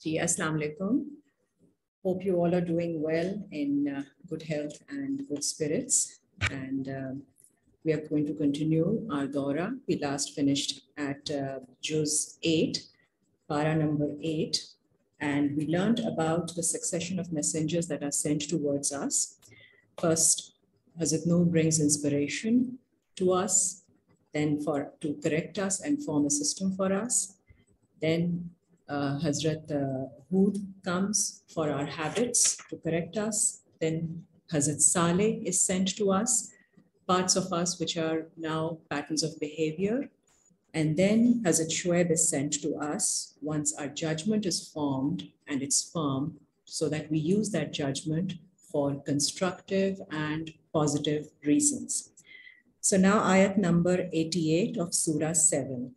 Ji, Assalamu alaikum. Hope you all are doing well in good health and good spirits. And we are going to continue our Dora. We last finished at Juz 8, para number 8. And we learned about the succession of messengers that are sent towards us. First, Hazrat Noor brings inspiration to us, then to correct us and form a system for us. Then Hazrat Hud comes for our habits to correct us. Then Hazrat Saleh is sent to us, parts of us which are now patterns of behavior. And then Hazrat Shuaib is sent to us once our judgment is formed and it's firm, so that we use that judgment for constructive and positive reasons. So now ayat number 88 of Surah 7.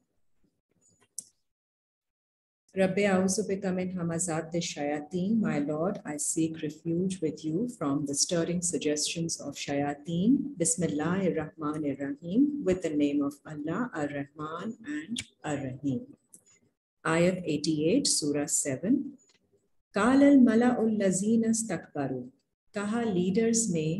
Rabbi a'udhu bika min hamazat shayateen, my Lord, I seek refuge with you from the stirring suggestions of shayateen. Bismillahir Rahmanir Rahim, with the name of Allah, Ar-Rahman and Ar-Rahim. Ayat 88, Surah 7. Qala al-mala'ul lazina istakbaru, kaha leaders ne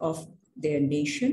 of their nation,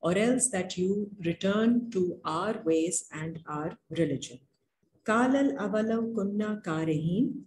or else that you return to our ways and our religion. Kalal awalaw kunna karehin,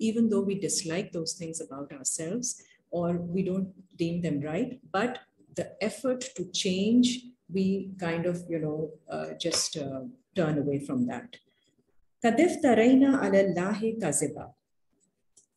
even though we dislike those things about ourselves or we don't deem them right, but the effort to change, we kind of just turn away from that. Kadif tarayna ala Allahi kaziba,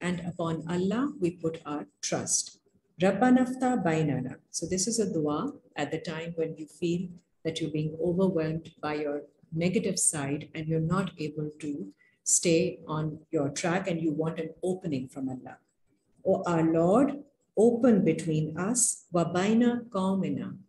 and upon Allah we put our trust. Rabbana ftah bainana, so this is a dua at the time when you feel that you're being overwhelmed by your negative side and you're not able to stay on your track and you want an opening from Allah. O our Lord, open between us, wa baina qaumina,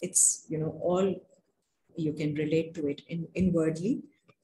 It's all you can relate to it inwardly.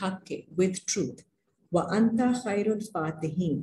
haqq, with truth. wa anta khairul fatihin,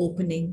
opening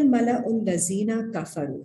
al mala'ul lazina kafaru,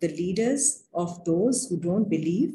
the leaders of those who don't believe,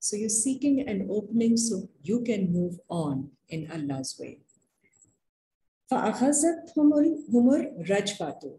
So you're seeking an opening so you can move on in Allah's way. فَأَخَذَتْهُمُ الرَّجْفَةُ,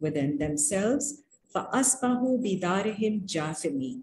within themselves. فَأَصْبَحُوا بِدَارِهِمْ جَاثِمِينَ,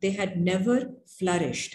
they had never flourished.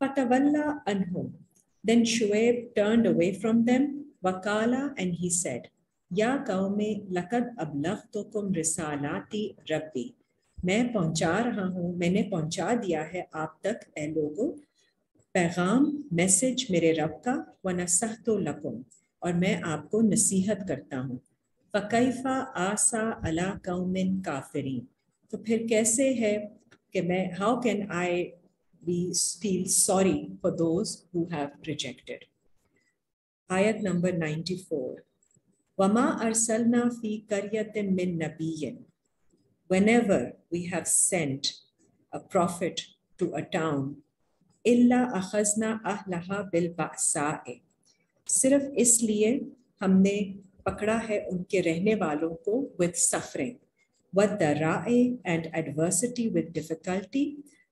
فَتَوَلَّى عَنْهُمْ. Then Shuaib turned away from them. وَقَالَ, and he said, يَا قَوْمِ لَقَدْ أَبْلَغْتُكُمْ رِسَالَاتِ رَبِّي. میں پہنچا رہا ہوں، میں نے پہنچا دیا ہے آپ تک اے لوگوں پیغام، میسج میرے رب کا. وَنَصَحْتُ لَكُمْ، اور میں آپ کو نصیحت کرتا ہوں. فَكَيْفَ آسَىٰ عَلَىٰ قَوْمٍ كَافِرِينَ. تو پھر کیسے ہے کہ میں how can I feel sorry for those who have rejected. Ayat number 94. وَمَا أَرْسَلْنَا فِي قَرْيَةٍ مِّن نَبِيٍّ. Whenever we have sent a prophet to a town, إِلَّا أَخَذْنَا أَهْلَهَا بِالْبَأْسَاءِ. صرف اس لیے ہم نے پکڑا ہے ان کے رہنے والوں کو with suffering, وَالضَّرَّاءِ and adversity with difficulty,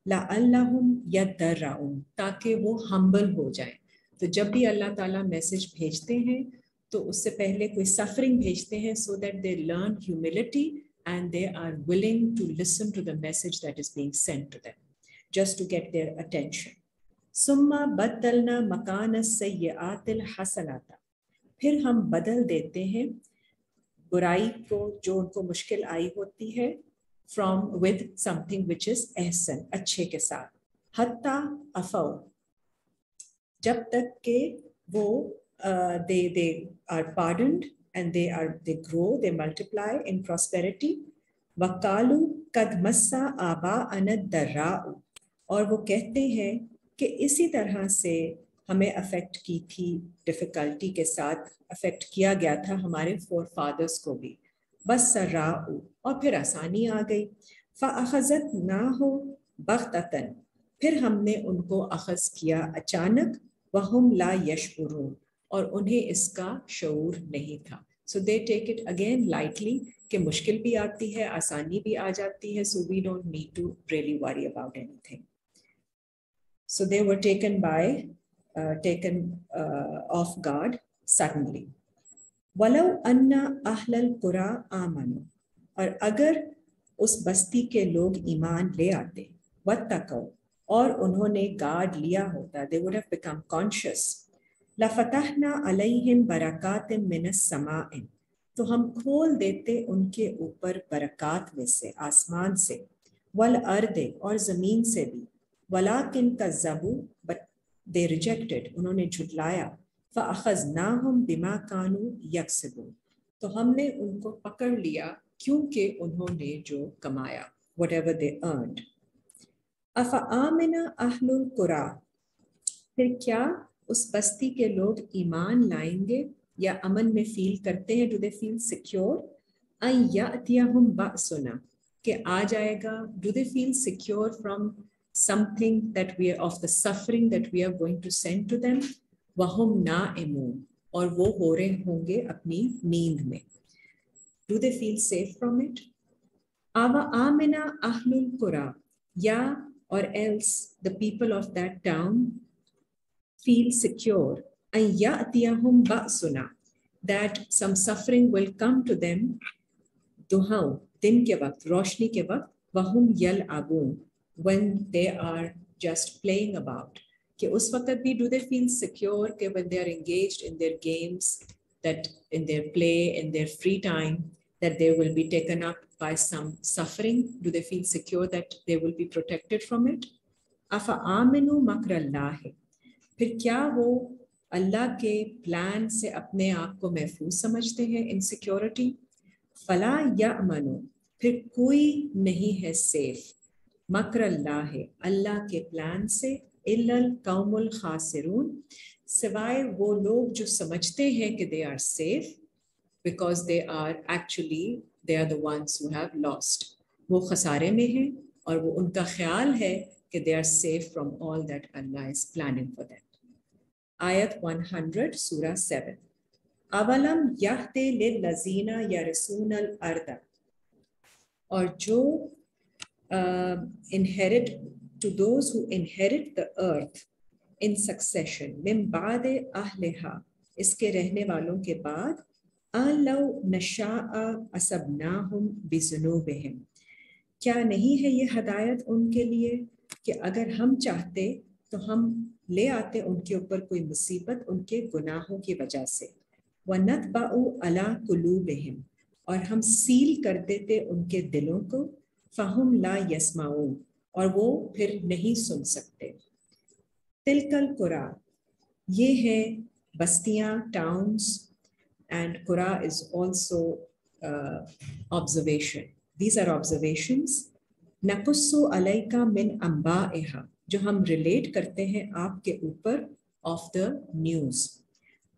لَعَلَّهُمْ يَضَّرَّعُونَ تاکہ وہ ہمبل ہو جائیں. تو جب بھی اللہ تعالیٰ میسج بھیجتے ہیں تو اس سے پہلے کوئی سفرنگ بھیجتے ہیں so that they learn humility and they are willing to listen to the message that is being sent to them, just to get their attention. ثُمَّ بَدَّلْنَا مَكَانَ السَّيِّئَاتِ الْحَسَنَاتَ. پھر ہم بدل دیتے ہیں برائی کو جو ان کو مشکل آئی ہوتی ہے from with something which is احسن، اچھے کے ساتھ. حتیٰ افو، جب تک کہ وہ they are pardoned and they grow, they multiply in prosperity. وَقَالُوا قَدْ مَسَّ آبَاءَنَا الضَّرَّاءُ، اور وہ کہتے ہیں کہ اسی طرح سے ہمیں افیکٹ کی تھی، ڈیفیکلٹی کے ساتھ افیکٹ کیا گیا تھا ہمارے فور فادرز کو بھی. بس سراؤ، اور پھر آسانی آ گئی. فَأَخَذَتْنَاهُ بَغْتَةً، پھر ہم نے ان کو اخذ کیا اچانک. وَهُمْ لَا يَشْعُرُونَ، اور انہیں اس کا شعور نہیں تھا. So they take it again lightly کہ مشکل بھی آتی ہے، آسانی بھی آ جاتی ہے. So we don't need to really worry about anything. So they were taken off guard suddenly. وَلَوْ أَنَّ أَهْلَ الْقُرَىٰ آمَنُوا، اور اگر اس بستی کے لوگ ایمان لے آتے. وَاتَّقَوْا، اور انہوں نے گارڈ لیا ہوتا. They would have become conscious. لَفَتَحْنَا عَلَيْهِمْ بَرَكَاتٍ مِّنَ السَّمَاءِ، تو ہم کھول دیتے ان کے اوپر برکات میں سے، آسمان سے. وَالْأَرْضِ، اور زمین سے بھی. وَلَٰكِنْ كَذَّبُوا، but they rejected، انہوں نے جھٹلایا. فَأَخَذْنَاهُمْ بِمَا كَانُوا يَكْسِبُونَ، تو ہم نے ان کو پکڑ لیا کیونکہ انہوں نے جو کمایا، whatever they earned. أَفَآمِنَ أَهْلُ الْقُرَىٰ، پھر کیا اس بستی کے لوگ ایمان لائیں گے یا امن میں فیل کرتے ہیں؟ Do they feel secure؟ أَن يَأْتِيَهُمْ بَأْسُنَا، کہ آ جائے گا. Do they feel secure from something that we are of the suffering that we are going to send to them? وَهُمْ نَائِمُونَ، اور وہ ہو رہے ہوں گے اپنی نیند میں. Do they feel safe from it؟ آمَنَ أَهْلُ الْقُرَىٰ، یا or else the people of that town feel secure. أَن يَأْتِيَهُمْ بَأْسُنَا، that some suffering will come to them. دُہَاؤں، دن کے وقت، روشنی کے وقت. وَهُمْ يَلْعَبُونَ، when they are just playing about. کہ اس وقت بھی do they feel secure کہ when they are engaged in their games, that in their play, in their free time, that they will be taken up by some suffering? Do they feel secure that they will be protected from it? أَفَآمِنُوا مَكْرَ اللَّهِ، پھر کیا وہ اللہ کے plan سے اپنے آپ کو محفوظ سمجھتے ہیں ان سیکیورٹی؟ فَلَا يَأْمَنُوا، پھر کوئی نہیں ہے سیف. مکر اللہ، اللہ کے پلان سے. إِلَّا الْقَوْمُ الْخَاسِرُونَ، سوائے وہ لوگ جو سمجھتے ہیں کہ they are safe because they are the ones who have lost. وہ خسارے میں ہیں اور وہ ان کا خیال ہے کہ they are safe from all that Allah is planning for them. آیت 100 سورہ 7. اولم یہد للذین یرثون الارض، اور جو inherit to those who inherit the earth in succession من بعد اہلها، اس کے رہنے والوں کے بعد. لو نشاء اصبناہم بذنوبہم، کیا نہیں ہے یہ ہدایت ان کے لیے کہ اگر ہم چاہتے تو ہم لے آتے ان کے اوپر کوئی مصیبت ان کے گناہوں کی وجہ سے. وَنَطْبَعُ عَلَىٰ قُلُوبِهِمْ اور ہم سیل کر دیتے ان کے دلوں کو. فَهُمْ لَا يَسْمَعُونَ اور وہ پھر نہیں سن سکتے. تِلْكَ الْقُرَىٰ یہ ہے بستیاں, towns, and قُرَىٰ is also observation. These are observations. نَقُصُّ عَلَيْكَ مِنْ أَنْبَائِهَا جو ہم ریلیٹ کرتے ہیں آپ کے اوپر آف دا نیوز.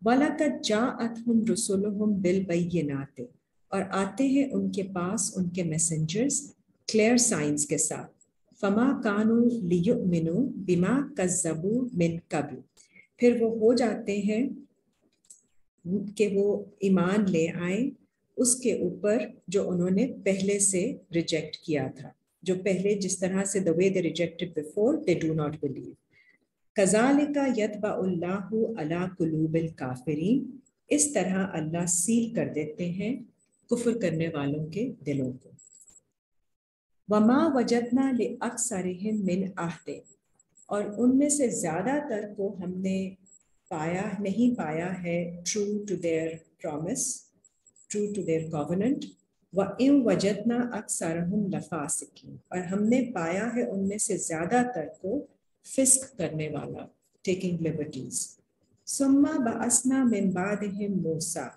وَلَقَدْ جَاءَتْهُمْ رُسُلُهُمْ بِالْبَيِّنَاتِ اور آتے ہیں ان کے پاس ان کے میسنجرز کلیئر سائنس کے ساتھ. فَمَا كَانُوا لِيُؤْمِنُوا بِمَا كَذَّبُوا مِنْ قَبْلُ پھر وہ ہو جاتے ہیں کہ وہ ایمان لے آئیں اس کے اوپر جو انہوں نے پہلے سے ریجیکٹ کیا تھا, جو پہلے جس طرح سے the way they rejected before they do not believe. كَذَلِكَ يَطْبَعُ اللَّهُ عَلَىٰ قُلُوبِ الْكَافِرِينَ اس طرح اللہ سیل کر دیتے ہیں کفر کرنے والوں کے دلوں کو. وَمَا وَجَدْنَا لِأَكْثَرِهِمْ مِنْ عَهْدٍ اور ان میں سے زیادہ تر کو ہم نے نہیں پایا ہے true to their promise, true to their covenant. وَإِن وَجَدْنَا أَكْثَرَهُمْ لَفَاسِقِينَ اور ہم نے پایا ہے ان میں سے زیادہ تر کو فسق کرنے والا, taking liberties. ثُمَّ بَعَثْنَا مِن بَعْدِهِمْ مُوسَىٰ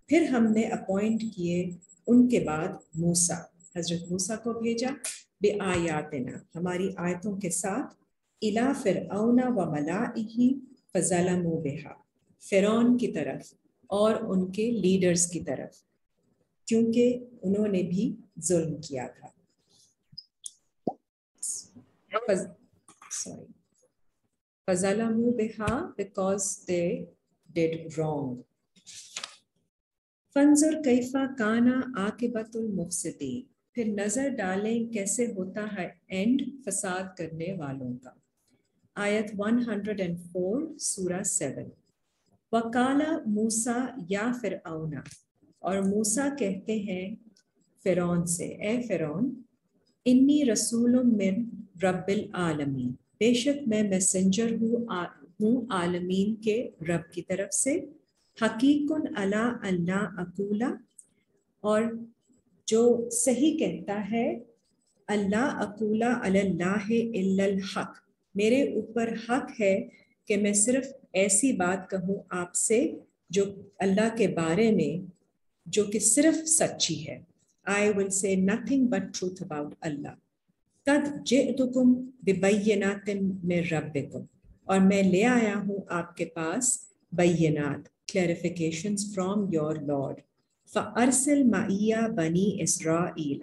پھر ہم نے اپوائنٹ کیے ان کے بعد موسیٰ, حضرت موسیٰ کو بھیجا. بِآیاتنا ہماری آیتوں کے ساتھ. إِلَىٰ فِرْعَوْنَ وَمَلَائِهِ فَظَلَمُوا بِهَا فرعون کی طرف اور ان کے لیڈرز کی طرف کیونکہ انہوں نے بھی ظلم کیا تھا. فَظَلَمُوا بِهَا because they did wrong. فَانظُرْ كَيْفَ كَانَ عَاقِبَةُ الْمُفْسِدِينَ پھر نظر ڈالیں کیسے ہوتا ہے اینڈ فساد کرنے والوں کا. آیت 104 سورہ 7. وَقَالَ مُوسَىٰ یا فرعون اور موسیٰ کہتے ہیں فرعون سے, اے فرعون انی رسول من رب العالمین بے شک میں میسنجر ہوں عالمین کے رب کی طرف سے. حقیق علی اللہ اقولا اور جو صحیح کہتا ہے اللہ اقولا علی اللہ الا الحق میرے اوپر حق ہے کہ میں صرف ایسی بات کہوں آپ سے جو اللہ کے بارے میں جو کہ صرف سچی ہے. I will say nothing but truth about Allah. قد جئتکم ببینات من ربکم اور میں لے آیا ہوں آپ کے پاس بینات clarifications from your Lord. فَأَرْسِلْ مَعِيَّ بَنِي إِسْرَائِيلَ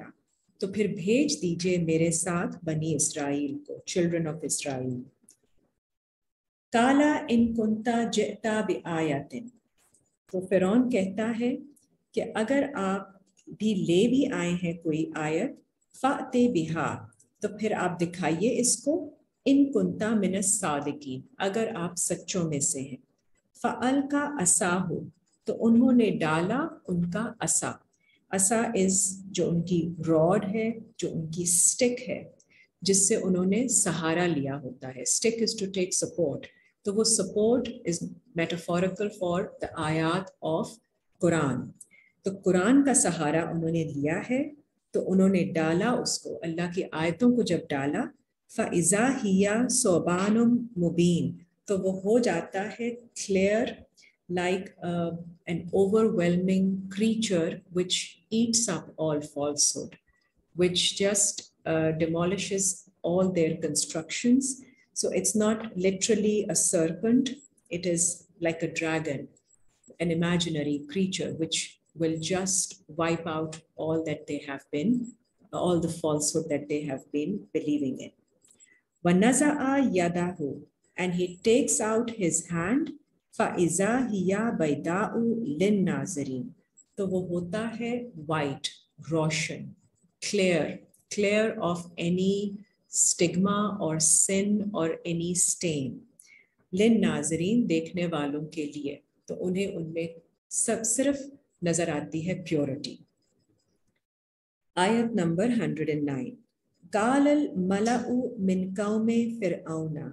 تو پھر بھیج دیجئے میرے ساتھ بنی اسرائیل کو, چلڈرن آف اسرائیل. کالا ان کنتا جئتا بآیات تو فرعون کہتا ہے کہ اگر آپ بھی لے بھی آئے ہیں کوئی آیت, فأتی بہا تو پھر آپ دکھائیے اس کو, ان کنتا من الصادقین اگر آپ سچوں میں سے ہیں. فألقى عصاہ تو انہوں نے ڈالا ان کا عصا. عصا از جو ان کی راڈ ہے, جو ان کی سٹک ہے جس سے انہوں نے سہارا لیا ہوتا ہے. Stick is to take support, تو وہ support is metaphorical for the آیات آف قرآن. تو قرآن کا سہارا انہوں نے لیا ہے تو انہوں نے ڈالا اس کو, اللہ کی آیتوں کو جب ڈالا. فَإِذَا هِيَ ثُعْبَانٌ مُبِينٌ تو وہ ہو جاتا ہے clear like an overwhelming creature which eats up all falsehood, which just demolishes all their constructions. So it's not literally a serpent, it is like a dragon, an imaginary creature which will just wipe out all that they have been, all the falsehood that they have been believing in. وَنَزَعَ يَدَهُ and he takes out his hand. فَإِذَا هِيَ بَيْدَاءُ لِلنَّاظِرِينَ تو وہ ہوتا ہے white, روشن, clear of any stigma or sin or any stain. لِلنَّاظِرِينَ دیکھنے والوں کے لیے, تو انہیں ان میں صرف نظر آتی ہے پیورٹی. آیت نمبر 109. قَالَ الْمَلَأُ مِنْ قَوْمِ فِرْعَوْنَ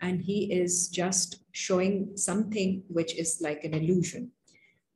and he is just showing something which is like an illusion.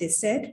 they said,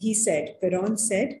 he said, Pharaoh said,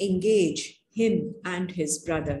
engage him and his brother,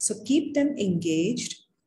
So keep them engaged.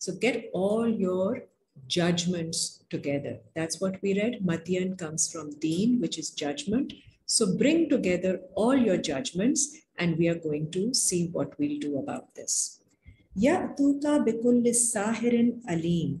So get all your judgments together. That's what we read. Matyan comes from deen, which is judgment. So bring together all your judgments and we are going to see what we'll do about this. Ya'tuka bikulli sahirin alim,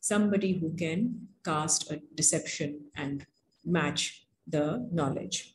somebody who can cast a deception and match the knowledge.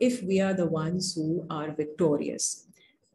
if we are the ones who are victorious.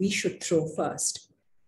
we should throw first.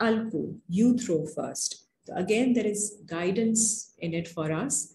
alku, you throw first. So again there is guidance in it for us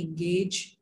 engage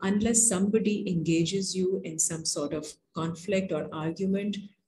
unless somebody engages you in some sort of conflict or argument,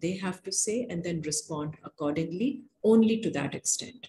they have to say and then respond accordingly, only to that extent.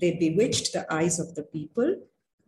they bewitched the eyes of the people,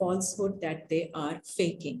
falsehood that they are faking.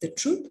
the truth.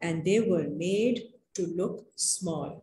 and they were made to look small.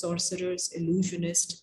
sorcerers, illusionists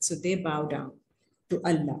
So they bow down to Allah.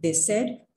they said,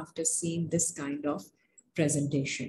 after seeing this kind of presentation.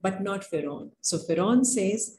but not Pharaoh. So Pharaoh says,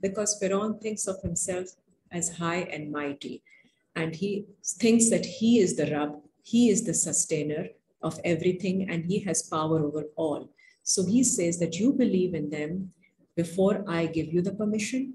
Because Pharaoh thinks of himself as high and mighty, and he thinks that he is the Rabb, he is the sustainer of everything, and he has power over all. So he says that you believe in them before I give you the permission.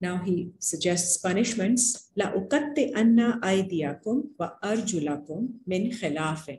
Now he suggests punishments. La ukatte anna aidiyakum wa arjulakum min khilafin,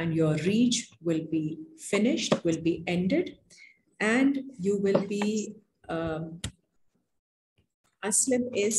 and your reach will be finished, will be ended, and you will be aslam is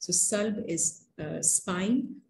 So salb is spine,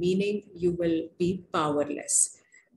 meaning you will be powerless.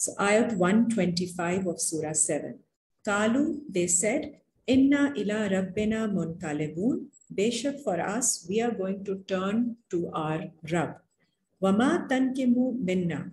So ayat 125 of Surah 7. Kalu, they said, inna ila rabbina munqalibun, Beshak, for us, we are going to turn to our Rabb. Wama tankimu minna,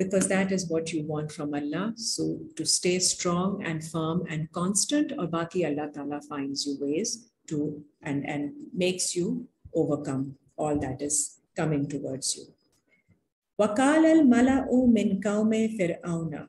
because that is what you want from Allah. So to stay strong and firm and constant, or baki Allah Ta'ala finds you ways to and makes you overcome all that is coming towards you. Waqal al-mala'u min qawme fir'auna,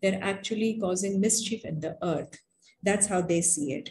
they're actually causing mischief in the earth. That's how they see it.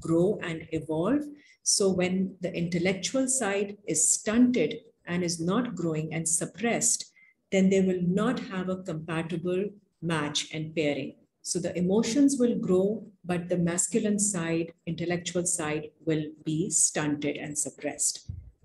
grow and evolve. So when the intellectual side is stunted and is not growing and suppressed, then they will not have a compatible match and pairing. So the emotions will grow, but the masculine side, intellectual side will be stunted and suppressed.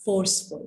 forceful.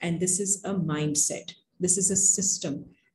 and this is a mindset, this is a system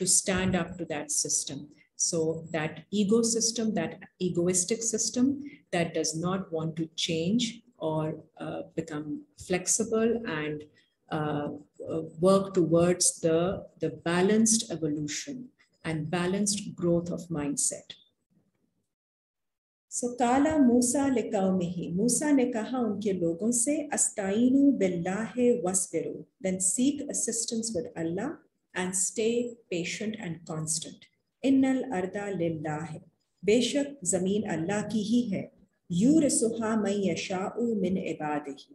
to stand up to that system. So that ego system, that egoistic system that does not want to change or become flexible and work towards the balanced evolution and balanced growth of mindset. So Kala Musa liqaumihi, Musa ne kaha unke logon se, astainu billahi wasbiru, then seek assistance with Allah and stay patient and constant. Innal arda lillahi, beshak zameen Allah ki hi hai, yurisuha man yasha'u min ibadihi,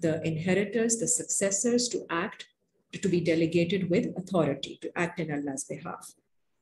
the inheritors, the successors to be delegated with authority, to act in Allah's behalf.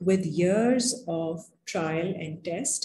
with years of trial and test,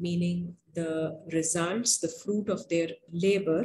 meaning the results, the fruit of their labor,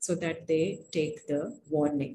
so that they take the warning.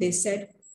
they said,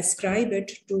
ascribe it to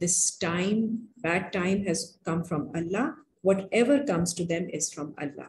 This time, bad time has come from Allah. Whatever comes to them is from Allah.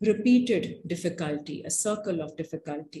repeated difficulty, a circle of difficulty.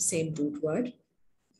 same root word.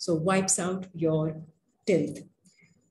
so wipes out your tilth.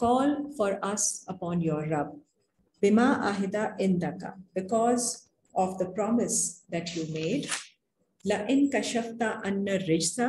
call for us upon your Rabb. Bima ahida indaka, because of the promise that you made. La in kashafta anna rijsa,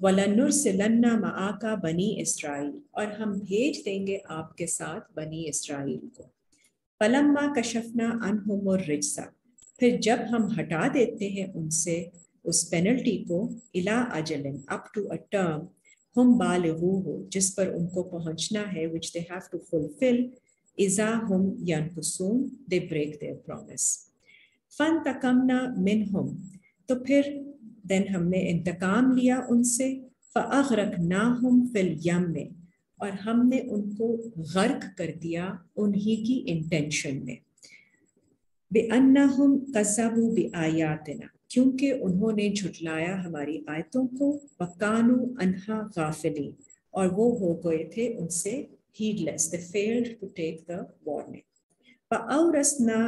وَلَنُرْسِلَنَّ مَعَكَ بَنِي اسرائیل، اور ہم بھیج دیں گے آپ کے ساتھ بنی اسرائیل کو. فَلَمَّا كَشَفْنَا عَنْهُمُ الرِّجْسَ، پھر جب ہم ہٹا دیتے ہیں ان سے اس پینلٹی کو، إِلَىٰ أَجَلٍ، up to a term، ہم بالغوہ، جس پر ان کو پہنچنا ہے، which they have to fulfill، إِذَا هُمْ يَنْكُثُونَ، they break their promise. فَانْتَقَمْنَا مِنْهُمْ، تو پھر دین ہم نے انتقام لیا ان سے، فَأَغْرَقْنَاهُمْ فِي الْيَمِّ، اور ہم نے ان کو غرق کر دیا انہی کی انٹینشن میں، بِأَنَّهُمْ كَذَّبُوا بِآيَاتِنَا، کیونکہ انہوں نے جھٹلایا ہماری آیتوں کو، وَكَانُوا عَنْهَا غَافِلِينَ، اور وہ ہو گئے تھے ان سے heedless، they failed to take the warning. فَأَوْرَثْنَا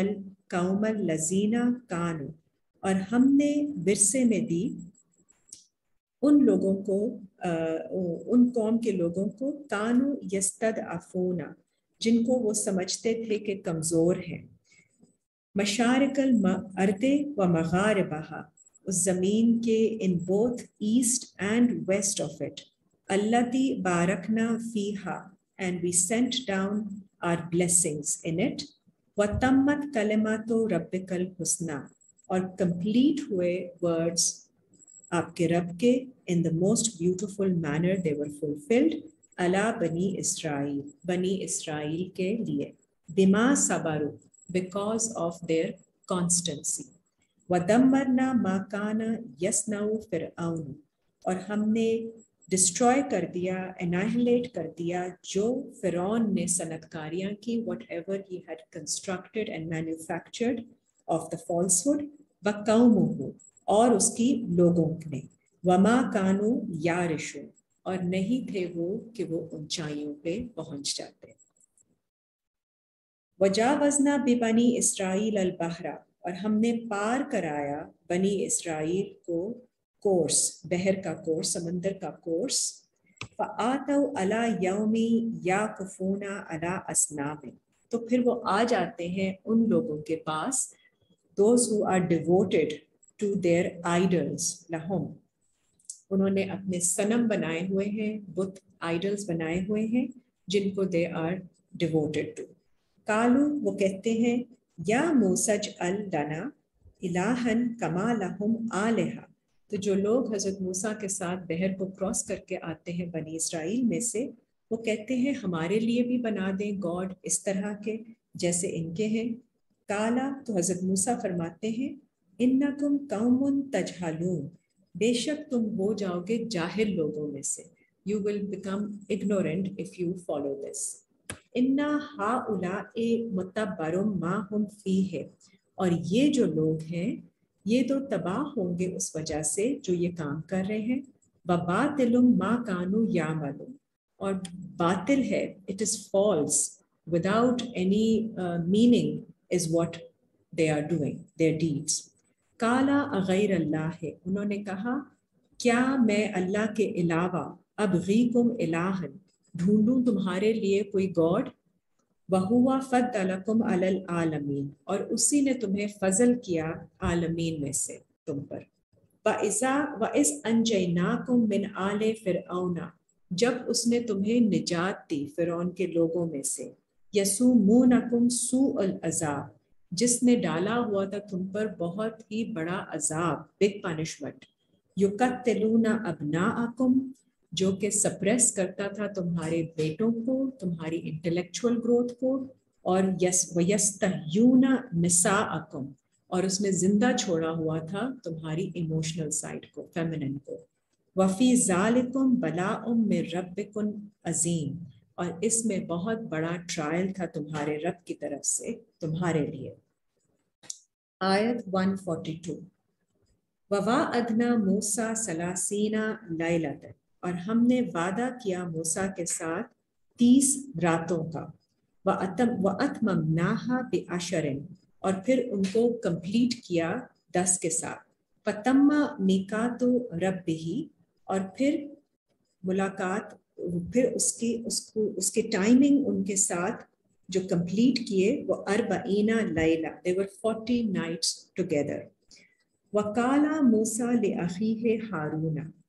الْقَوْمَ الَّذِينَ كَانُوا، اور ہم نے ورثے میں دی ان لوگوں کو، ان قوم کے لوگوں کو، کانو یستضعفون، جن کو وہ سمجھتے تھے کہ کمزور ہیں، مشارق الارض و مغاربہا، اس زمین کے in both east and west of it, اللاتی بارکنا فیہا، and we sent down our blessings in it، وَتَمَّتْ كَلِمَاتُ رَبِّكَ الْحُسْنَى، اور کمپلیٹ ہوئے ورڈز آپ کے رب کے، in the most beautiful manner they were fulfilled، علی بنی اسرائیل، بنی اسرائیل کے لیے، بما صبروا، because of their constancy، وَدَمَّرْنَا مَا كَانَ يَصْنَعُ فِرْعَوْنُ، اور ہم نے ڈسٹروائے کر دیا، انائہلیٹ کر دیا جو فرعون نے صنعت کاریاں کی، whatever he had constructed and manufactured of the falsehood, وَقَوْمُهُ، اور اس کی لوگوں نے، وَمَا كَانُوا يَعْرِشُونَ، اور نہیں تھے وہ کہ وہ اونچائیوں پہ پہنچ جاتے. وَجَاوَزْنَا بِبَنِي إِسْرَائِيلَ الْبَحْرَ، اور ہم نے پار کرایا بنی اسرائیل کو کورس، بحر کا کورس، سمندر کا کورس، فَآتَوْا عَلَىٰ يَوْمِ يَعْكُفُونَ عَلَىٰ أَصْنَامٍ، تو پھر وہ آ جاتے ہیں ان لوگوں کے پاس، those who are devoted to their idols لہم، انہوں نے اپنے صنم بنائے ہوئے ہیں، بت آئیڈلز بنائے ہوئے ہیں جن کو they are devoted to. قالوا، وہ کہتے ہیں، یا موسیٰ اجعل لنا الہًا کما لہم آلہہ، تو جو لوگ حضرت موسیٰ کے ساتھ بحر کو کراس کر کے آتے ہیں بنی اسرائیل میں سے، وہ کہتے ہیں ہمارے لیے بھی بنا دیں گاڈ اس طرح کے جیسے ان کے ہیں. کالا، تو حضرت موسیٰ فرماتے ہیں، انکم قوم تجہلون، بے شک تم ہو جاؤ گے جاہل لوگوں میں سے، you will become ignorant if you follow this. انا ہؤلاء متبر ما ہم فیہ، اور یہ جو لوگ ہیں یہ تو تباہ ہوں گے اس وجہ سے جو یہ کام کر رہے ہیں، وباطل ما کانوا یعملون، اور باطل ہے، it is false without any meaning is what they are doing, their deeds. کالا اغیر اللہ، انہوں نے کہا کیا میں اللہ کے علاوہ ابغیکم الہًا، ڈھونڈوں تمہارے لیے کوئی گاڈ، وَهُوَ فَضَّلَكُمْ عَلَى الْعَالَمِينَ، اور اسی نے تمہیں فضل کیا عالمین میں سے تم پر. وَإِذْ أَنْجَيْنَاكُمْ مِنْ آلِ فِرْعَوْنَ، جب اس نے تمہیں نجات دی فرعون کے لوگوں میں سے، يَسُومُونَكُمْ سُوءَ الْعَذَابِ، جس نے ڈالا ہوا تھا تم پر بہت ہی بڑا عذاب، بگ پنشمنٹ، يُقَتِّلُونَ أَبْنَاءَكُمْ، جو کہ سپریس کرتا تھا تمہارے بیٹوں کو، تمہاری انٹلیکچوئل گروتھ کو، اور وَيَسْتَحْيُونَ نِسَاءَكُمْ، اور اس میں زندہ چھوڑا ہوا تھا تمہاری ایموشنل سائڈ کو، فیمنن کو. وَفِي ذَلِكُمْ بَلَاءٌ مِّن رَبِّكُمْ عَظِيمٌ، اور اس میں بہت بڑا ٹرائل تھا تمہارے رب کی طرف سے تمہارے لیے. آیت 142. وَوَعَدْنَا مُوسَىٰ 30 لَيْلَةً، اور ہم نے وعدہ کیا موسیٰ کے ساتھ 30 راتوں کا. وَأَتْمَمْنَاهَا بِعَشْرٍ، اور پھر ان کو کمپلیٹ کیا 10 کے ساتھ. فَتَمَّ مِيقَاتُ رَبِّهِ، اور پھر ملاقات، پھر اس کے ٹائمنگ ان کے ساتھ جو کمپلیٹ کیے وہ 40 لیلہ، they were 40 nights together. وَقَالَ مُوسَىٰ لِأَخِيهِ Haroon,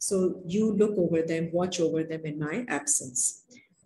So you look over them, watch over them in my absence.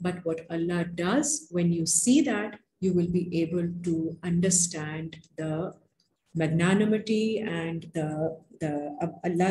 but what Allah does, when you see that, you will be able to understand the magnanimity and the Allah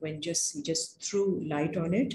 when he just threw light on it,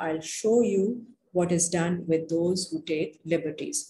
I'll show you what is done with those who take liberties,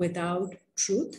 without truth.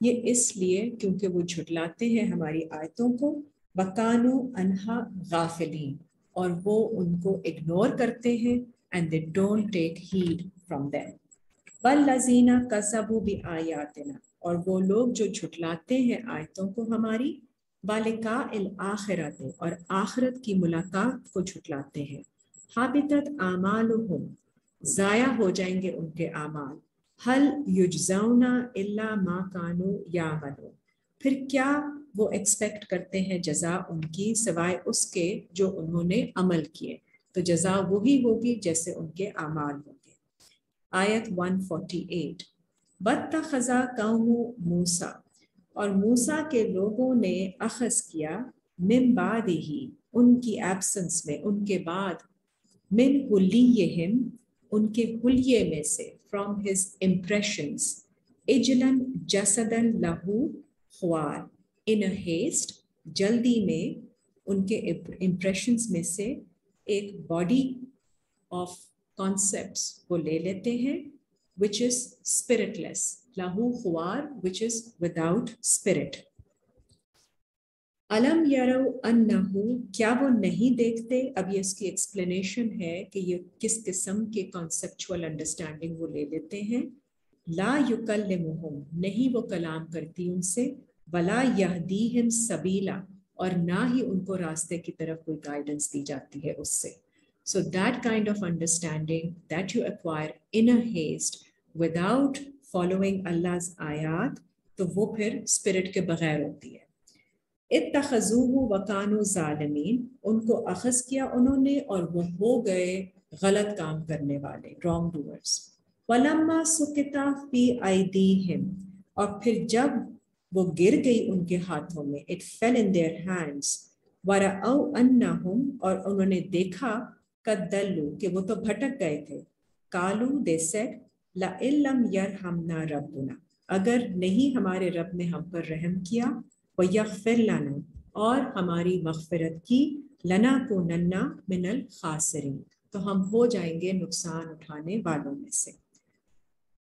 یہ اس لیے کیونکہ وہ جھٹلاتے ہیں ہماری آیتوں کو، وَكَانُوا عَنْهَا غَافِلِينَ، اور وہ ان کو اگنور کرتے ہیں and they don't take heed from them. وَالَّذِينَ كَذَّبُوا بِآيَاتِنَا، اور وہ لوگ جو جھٹلاتے ہیں آیتوں کو ہماری، بَلِقَاءِ الْآخِرَةِ، اور آخرت کی ملاقات کو جھٹلاتے ہیں، حَبِطَتْ أَعْمَالُهُمْ، ضائع ہو جائیں گے ان کے اعمال، هَلْ يُجْزَوْنَ إِلَّا مَا كَانُوا يَعْمَلُونَ، پھر کیا وہ ایکسپیکٹ کرتے ہیں جزا ان کی سوائے اس کے جو انہوں نے عمل کیے، تو جزا وہی ہوگی جیسے ان کے اعمال ہوں گے۔ آیت 148، وَاتَّخَذَ قَوْمُ مُوسَیٰ، اور موسیٰ کے لوگوں نے اخذ کیا، من بعدہ، ان کی ایبسنس میں، ان کے بعد، من حلیہم، ان کے حلیے میں سے، فرام ہز امپریشنز، اجلاً جسداً لہو خوار، ان اے ہیسٹ، جلدی میں، ان کے امپریشنز میں سے ایک باڈی آف concepts کو لے لیتے ہیں which is spiritless، lahu خوار which is without spirit۔ علم یرو انہو، کیا وہ نہیں دیکھتے، اب یہ اس کی ایکسپلینیشن ہے کہ یہ کس قسم کے کانسیپچول انڈرسٹینڈنگ وہ لے لیتے ہیں۔ لا یکلمہم، نہیں وہ کلام کرتی ان سے، ولا یہدیہم سبیلا، اور نہ ہی ان کو راستے کی طرف کوئی گائیڈنس دی جاتی ہے اس سے۔ So that kind of understanding that you acquire in a haste without following Allah's ayat، تو وہ پھر اسپرٹ کے بغیر ہوتی ہے۔ اتخذوہ وکانوا ظالمین، ان کو اخذ کیا انہوں نے اور وہ ہو گئے غلط کام کرنے والے، رانگ ڈوئرس۔ وَلَمَّا سُقِطَ فِي أَيْدِيهِمْ، اور پھر جب وہ گر گئی ان کے ہاتھوں میں، it fell in their hands، وَرَأَوْا أَنَّهُمْ، اور انہوں نے دیکھا، قَدْ ضَلُّوا، کہ وہ تو بھٹک گئے تھے، قَالُوا they said لَئِن لَّمْ يَرْحَمْنَا رَبُّنَا، اگر نہیں ہمارے رب نے ہم پر رحم کیا، وَيَغْفِرْ لَنَا، اور ہماری مغفرت کی، لَنَكُونَنَّ مِنَ الْخَاسِرِينَ، تو ہم ہو جائیں گے نقصان اٹھانے والوں میں سے۔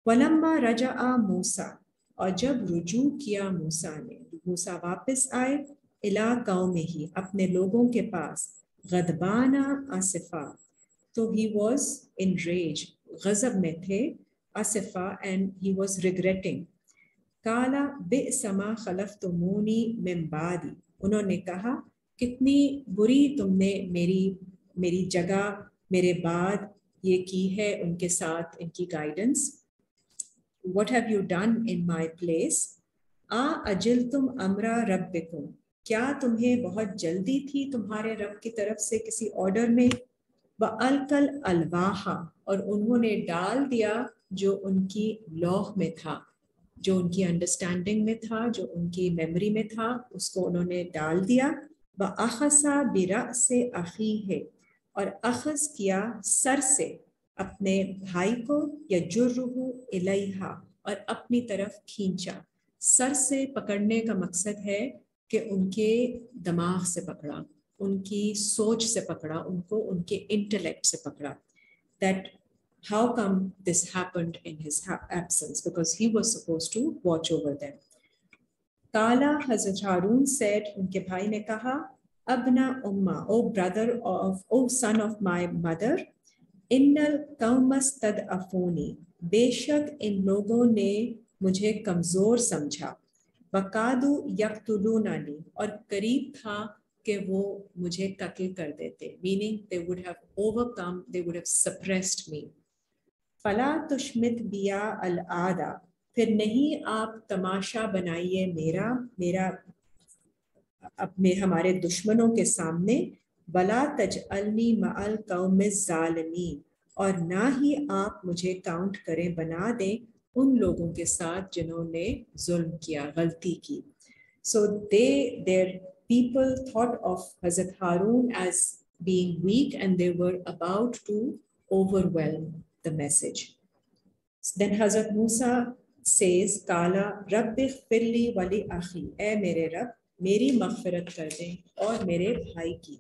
وَلَمَّا رَجَعَ مُوسَىٰ، اور جب رجوع کیا موسیٰ نے، موسیٰ واپس آئے، إِلَىٰ قَوْمِهِ، اپنے لوگوں کے پاس، غضبانہ آصفا، تو he was enraged، غضب میں تھے، Aseefa, and he was regretting۔ قَالَ بِئْسَ مَا خَلَفْتُمُونِی مِن بَعْدِی، انہوں نے کہا کتنی بری تم نے میری جگہ میرے بعد یہ کی ہے ان کے ساتھ ان کی guidance. What have you done in my place؟ أَعَجِلْتُمْ أَمْرَ رَبِّكُمْ، کیا تمہیں بہت جلدی تھی تمہارے رب کی طرف سے کسی آرڈر میں؟ وَأَلْقَى الْأَلْوَاحَ، اور انہوں نے ڈال دیا جو ان کی لوح میں تھا، جو ان کی انڈرسٹینڈنگ میں تھا، جو ان کی میموری میں تھا، اس کو انہوں نے ڈال دیا۔ وَأَخَذَ بِرَأْسِ أَخِيهِ، اور اخذ کیا سر سے اپنے بھائی کو، يَجُرُّهُ إِلَيْهَا، اور اپنی طرف کھینچا۔ سر سے پکڑنے کا مقصد ہے کہ ان کے دماغ سے پکڑا، ان کی سوچ سے پکڑا، ان کو ان کے انٹلیکٹ سے پکڑا۔ That how come this happened in his absence? Because he was supposed to watch over them. Kala, Hazrat Harun said, unke bhai ne kaha, Abna Umma, O brother of, O son of my mother, Innal qawmas tad'afuni, beshak in logon ne mujhe kamzor samjha, Wakadu yaqtulunani, aur qareeb tha کہ وہ مجھے قتل کر دیتے، meaning they would have overcome, they would have suppressed me۔ فَلَا تُشْمِتْ بِيَا الْعَادَةَ، پھر نہیں آپ تماشا بنائیے میرا ہمارے دشمنوں کے سامنے، وَلَا تَجْعَلْنِي مَعَ الْقَوْمِ الظَّالِمِينَ، اور نہ ہی آپ مجھے کاؤنٹ کریں، بنا دیں ان لوگوں کے ساتھ جنہوں نے ظلم کیا، غلطی کی۔ So their people thought of Hazrat Harun as being weak and they were about to overwhelm the message. Then Hazrat Musa says, Kala Rabbi khfirli wali akhi, اے میرے رب میری مغفرت کر دیں اور میرے بھائی کی،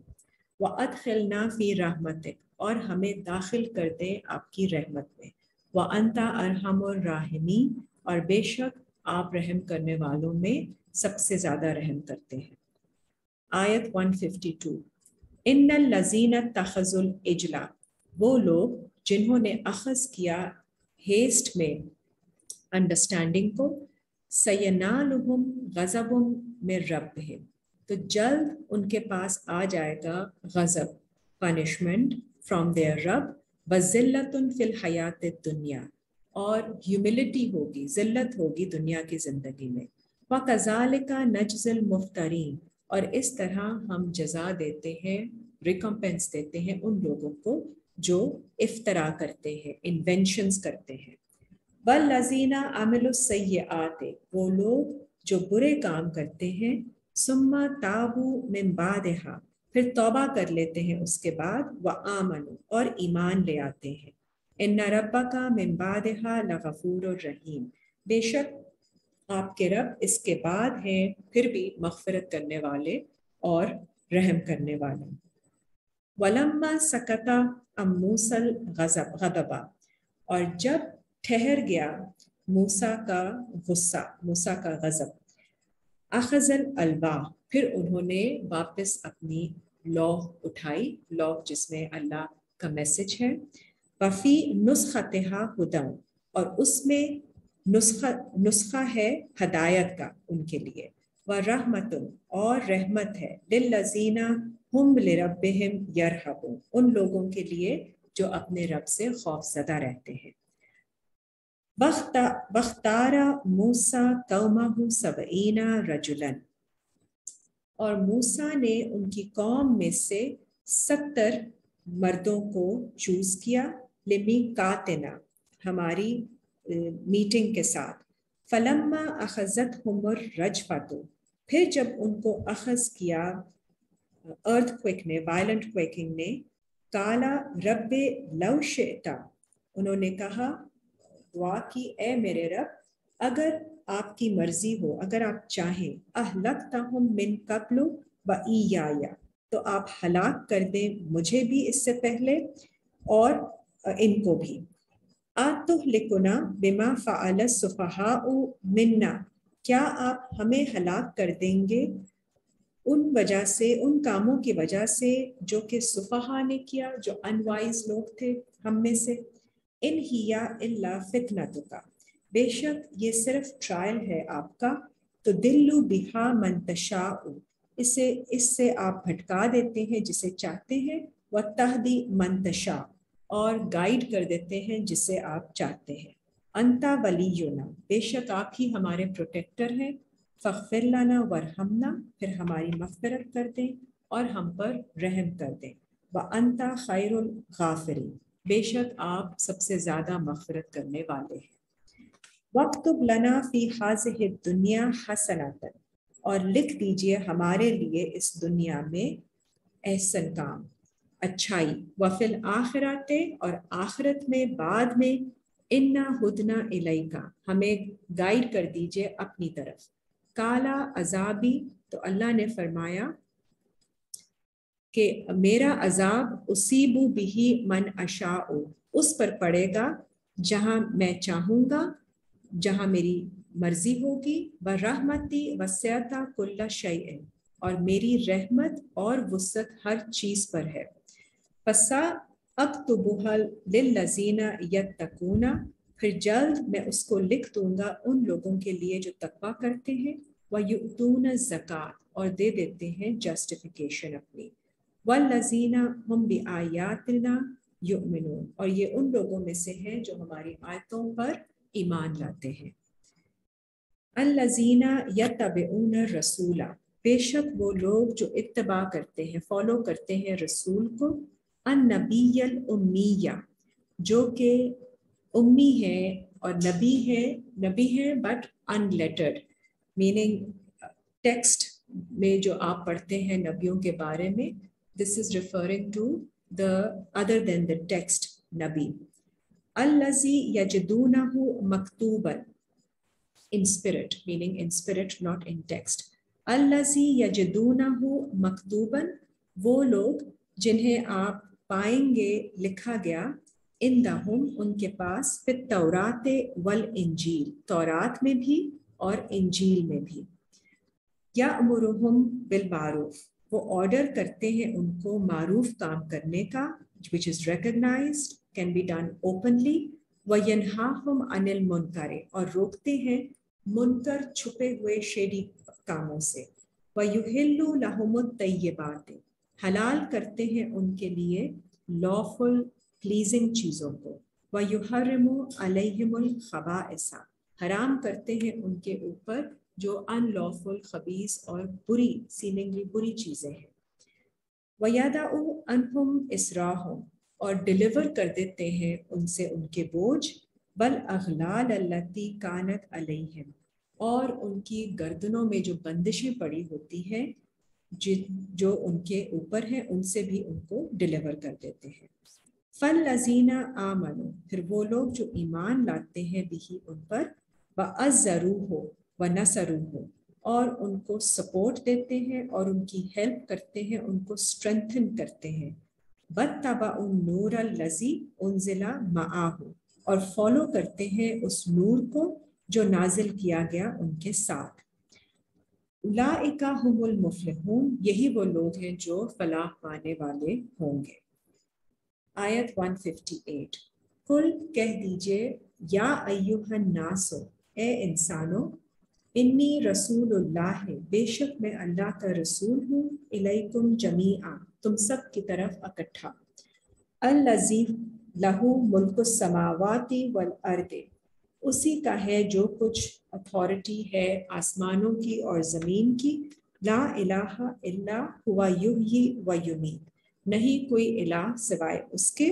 وَأَدْخِلْنَا فِي رَحْمَتِكَ، اور ہمیں داخل کر دیں آپ کی رحمت میں، وَأَنْتَ أَرْحَمُ الرَّاحِمِينَ، اور بے شک آپ رحم کرنے والوں میں سب سے زیادہ رحم کرتے ہیں۔ آیت 152 ان الذین اتخذوا العجل، وہ لوگ جنہوں نے اخذ کیا ہیسٹ میں انڈرسٹینڈنگ کو، سینالہم غضب من ربہم، تو جلد ان کے پاس آ جائے گا غضب، پنشمنٹ فرام دیئر رب، وذلۃ فی الحیات الدنیا، اور ہیوملٹی ہوگی، ذلت ہوگی دنیا کی زندگی میں، وَكَذَلِكَ نَجْزِي الْمُفْتَرِينَ، اور اس طرح ہم جزا دیتے ہیں، ریکمپنس دیتے ہیں ان لوگوں کو جو افترا کرتے ہیں، انوینشنز کرتے ہیں۔ وَالَّذِينَ عَمِلُوا السَّيِّئَاتِ، وہ لوگ جو برے کام کرتے ہیں، ثُمَّ تَابُوا مِن بَعْدِهَا، پھر توبہ کر لیتے ہیں اس کے بعد، وَآمَنُوا، اور ایمان لے آتے ہیں، إِنَّ رَبَّكَ مِن بَعْدِهَا لَغَفُورٌ رَحِيمٌ، بے شک آپ کے رب اس کے بعد ہیں پھر بھی مغفرت کرنے والے اور رحم کرنے والے۔ وَلَمَّا سَكَتَ عَن مُوسَى الْغَضَبَ، اور جب ٹھہر گیا موسیٰ کا غصہ، موسیٰ کا غضب، اخذ الالواح، پھر انہوں نے واپس اپنی لوح اٹھائی، لوح جس میں اللہ کا میسج ہے، وفی نسختہا ہدی، اور اس میں نسخہ ہے ہدایت کا ان کے لیے، ورحمت، اور رحمت ہے، للذین ہم لربہم یرہبون، ان لوگوں کے لیے جو اپنے رب سے خوف زدہ رہتے ہیں۔ وَاخْتَارَ مُوسَىٰ قَوْمَهُ 70 رَجُلًا، اور موسیٰ نے ان کی قوم میں سے 70 مردوں کو چوز کیا، لِمِیقَاتِنَا، ہماری میٹنگ کے ساتھ، فَلَمَّا أَخَذَتْهُمُ الرَّجْفَةُ، پھر جب ان کو اخذ کیا ارتھ کوئک نے، وائلنٹ کوئکنگ نے، قَالَ رَبِّ لَوْ شِئْتَ، انہوں نے کہا، دعا کی، اے میرے رب اگر آپ کی مرضی ہو، اگر آپ چاہیں، اہلکتہم من قبل وإیایا، تو آپ ہلاک کر دیں مجھے بھی اس سے پہلے اور ان کو بھی، اتہلکنا بما فعل السفہاء منا، کیا آپ ہمیں ہلاک کر دیں گے ان وجہ سے، ان کاموں کی وجہ سے جو کہ سفہاء نے کیا، جو انوائز لوگ تھے ہم میں سے، ان ہی الا فتنتک، بے شک یہ صرف ٹرائل ہے آپ کا، تو دلو بہا من تشاء، اس سے آپ بھٹکا دیتے ہیں جسے چاہتے ہیں، وتہدی من تشاء، اور گائیڈ کر دیتے ہیں جسے آپ چاہتے ہیں، انتا ولینا، بے شک آپ ہی ہمارے پروٹیکٹر ہیں، فاغفر لنا ورحمنا، پھر ہماری مغفرت کر دیں اور ہم پر رحم کر دیں، وانتا خیر الغافرین، بے شک آپ سب سے زیادہ مغفرت کرنے والے ہیں۔ وَاکْتُبْ لَنَا فِی هَٰذِهِ الدُّنْیَا حَسَنَةً، اور لکھ دیجئے ہمارے لیے اس دنیا میں احسن کام، اچھائی، وَفِی الْآخِرَةِ، اور آخرت میں بعد میں، اِنَّا ہُدْنَا إِلَیْکَ، ہمیں گائیڈ کر دیجئے اپنی طرف، کالا عذابی، تو اللہ نے فرمایا کہ میرا عذاب اصیب بہ من اشاء، اس پر پڑے گا جہاں میں چاہوں گا، جہاں میری مرضی ہوگی، ورحمتی وسعت کل شیء، اور میری رحمت اور وسعت ہر چیز پر ہے، فسا اکتبھا للذین یتقون، پھر جلد میں اس کو لکھ دوں گا ان لوگوں کے لیے جو تقویٰ کرتے ہیں، وَيُؤْتُونَ الزَّکاۃ، اور دے دیتے ہیں جسٹیفیکیشن اپنی، وَالَّذِینَ هُمْ بِآیاتِنَا یؤمنون، اور یہ ان لوگوں میں سے ہیں جو ہماری آیتوں پر ایمان لاتے ہیں۔ الَّذِینَ یَتَّبِعُونَ الرَّسُولَ، بے شک وہ لوگ جو اتباع کرتے ہیں، فالو کرتے ہیں رسول کو، النبی الامیہ، جو کہ امی ہے اور نبی ہے but unlettered, meaning text میں جو آپ پڑھتے ہیں نبیوں کے بارے میں، this is referring to the other than the text نبی، الذی یجدونہ مکتوبا، in spirit, meaning in spirit, not in text. الذی یجدونہ مکتوبا، وہ لوگ جنہیں آپ پائیں گے لکھا گیا، عندہم، ان کے پاس، فی التوراۃ والانجیل، تورات میں بھی اور انجیل میں بھی. یأمرہم بالمعروف، وہ آرڈر کرتے ہیں ان کو معروف کام کرنے کا which is recognized, can be done openly. وَيَنْهَاهُمْ عَنِ الْمُنْكَرِ، اور روکتے ہیں منکر چھپے ہوئے شیڈی کاموں سے. وَيُحِلُّ لَهُمُ الطَّيِّبَاتِ، حلال کرتے ہیں ان کے لیے lawful pleasing چیزوں کو. وَيُحَرِّمُ عَلَيْهِمُ الْخَبَائِثَ، حرام کرتے ہیں ان کے اوپر جو unlawful خبیث اور بری seemingly بری چیزیں ہیں. وَيَدَعُ عَنْهُمْ إِسْرَاهُمْ، اور ڈیلیور کر دیتے ہیں ان سے ان کے بوجھ. وَالْأَغْلَالَ الَّتِي كَانَتْ عَلَيْهِمْ، اور ان کی گردنوں میں جو بندشیں پڑی ہوتی ہیں جو ان کے اوپر ہیں ان سے بھی ان کو ڈیلیور کر دیتے ہیں. فَالَّذِينَ آمَنُوا، پھر وہ لوگ جو ایمان لاتے ہیں بھی ان پر. وَعَزَّرُوهُ وَنَصَرُوهُ، اور ان کو سپورٹ دیتے ہیں اور ان کی ہیلپ کرتے ہیں، ان کو اسٹرینتھن کرتے ہیں. وَاتَّبَعُوا النُّورَ الَّذِي أُنزِلَ مَعَهُ، اور فالو کرتے ہیں اس نور کو جو نازل کیا گیا ان کے ساتھ. اولئک هم المفلحون، یہی وہ لوگ ہیں جو فلاح پانے والے ہوں گے. آیت 158. کل کہہ دیجئے یا ایھا الناس، اے انسانو، انی رسول اللہ، بے شک میں اللہ کا رسول ہوں. الیکم جمیعا، تم سب کی طرف اکٹھا. الذی لہ ملک السماوات والارض، اسی کا ہے جو کچھ اتھارٹی ہے آسمانوں کی اور زمین کی. لا الہ الا ہوا یحیی و یمیت، نہیں کوئی الہ سوائے اس کے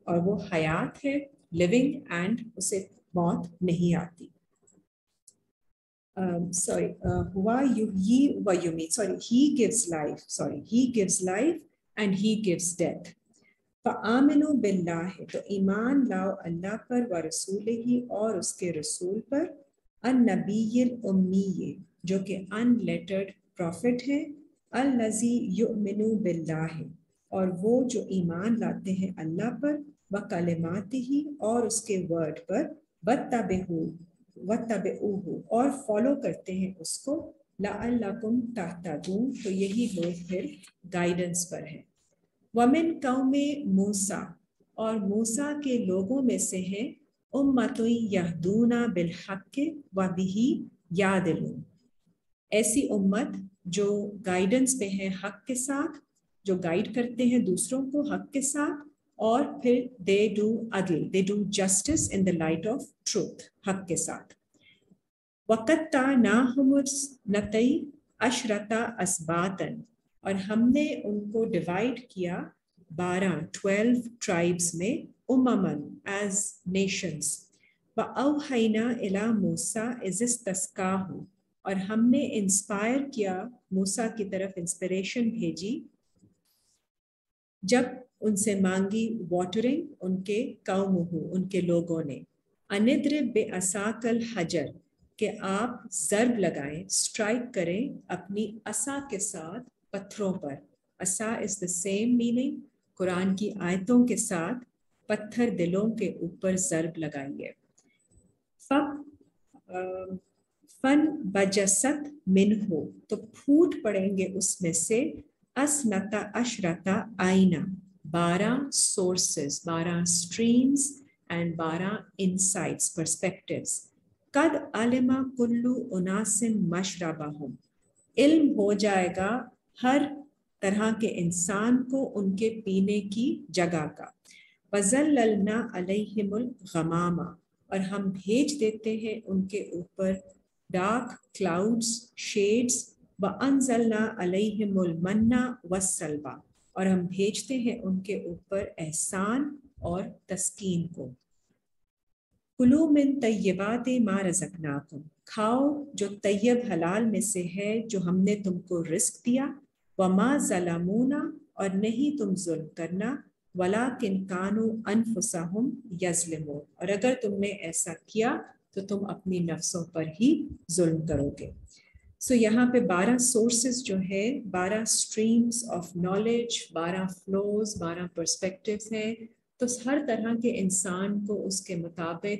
اور وہ حیات ہے لیونگ اینڈ اسے موت نہیں آتی. ہوا یحیی و یمیت، he gives life and he gives death. فآمنوا باللہ، تو ایمان لاؤ اللہ پر، ورسولہ، اور اس کے رسول پر. النبی الامی، جو کہ ان لیٹرڈ پروفٹ ہے. الذی یؤمن باللہ، اور وہ جو ایمان لاتے ہیں اللہ پر. وکلماتہ، اور اس کے ورڈ پر. واتبعوہ، اور فالو کرتے ہیں اس کو. لعلکم تہتدون، تو یہی لوگ پھر گائیڈنس پر ہیں. ومن قوم موسیٰ، اور موسیٰ کے لوگوں میں سے ہیں امۃ یہدون بالحق وبہ یعدلون، ایسی امت جو گائیڈنس پہ ہے حق کے ساتھ، جو گائیڈ کرتے ہیں دوسروں کو حق کے ساتھ، اور پھر they do عدل، they do justice in the light of truth، حق کے ساتھ. وَقَطَّعْنَاهُمُ اثْنَتَيْ عَشْرَةَ أَسْبَاطًا، اور ہم نے ان کو ڈیوائڈ کیا 12 ٹرائبس میں. امماً، ایز نیشنز. وَأَوْحَيْنَا إِلَى مُوسَىٰ إِذِ اسْتَسْقَاهُ، اور ہم نے انسپائر کیا موسیٰ کی طرف، انسپریشن بھیجی جب ان سے مانگی واٹرنگ ان کے قومہ، ان کے لوگوں نے. اَنِضْرِب بِعَصَاكَ الْحَجَرَ، کہ آپ ضرب لگائیں، اسٹرائک کریں اپنی عصا کے ساتھ پتھروں پر. عصا از دا سیم میننگ، قرآن کی آیتوں کے ساتھ پتھر دلوں کے اوپر ضرب لگائیے. فن بجست منہ، تو پھوٹ پڑیں گے اس میں سے. اسنتا اشرتا آئینہ، 12 sources, 12 streams and 12 insights, perspectives. قد علم کل اناس مشربہم، علم ہو جائے گا ہر طرح کے انسان کو ان کے پینے کی جگہ کا. وَظَلَّلْنَا عَلَيْهِمُ الْغَمَامَ، اور ہم بھیج دیتے ہیں ان کے اوپر ڈارک کلاؤڈز، شیڈز. وَأَنزَلْنَا عَلَيْهِمُ الْمَنَّ وَالسَّلْوَىٰ، اور ہم بھیجتے ہیں ان کے اوپر احسان اور تسکین کو. کلوا من طیبات ما رزقناکم، کھاؤ جو طیب حلال میں سے ہے جو ہم نے تم کو رزق دیا. وما ظلمونا، اور نہیں تم ظلم کرنا. ولکن کانوا انفسہم یظلمون، اور اگر تم نے ایسا کیا تو تم اپنی نفسوں پر ہی ظلم کرو گے. سو یہاں پہ 12 سورسز جو ہے، 12 streams of knowledge, 12 flows, 12 perspectives ہیں. تو ہر طرح کے انسان کو اس کے مطابق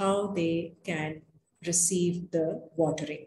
how they can receive the watering.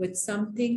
with something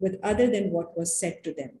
with other than what was said to them.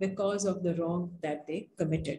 because of the wrong that they committed.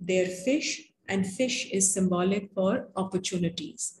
their fish, and fish is symbolic for opportunities.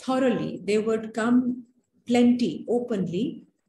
thoroughly, they would come plenty, openly,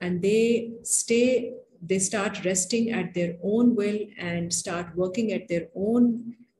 and they start resting at their own will and start working at their own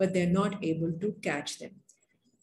but they're not able to catch them.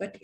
but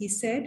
he said,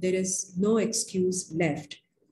there is no excuse left,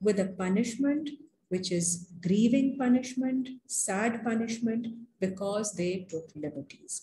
with a punishment which is grieving punishment, sad punishment, because they took liberties.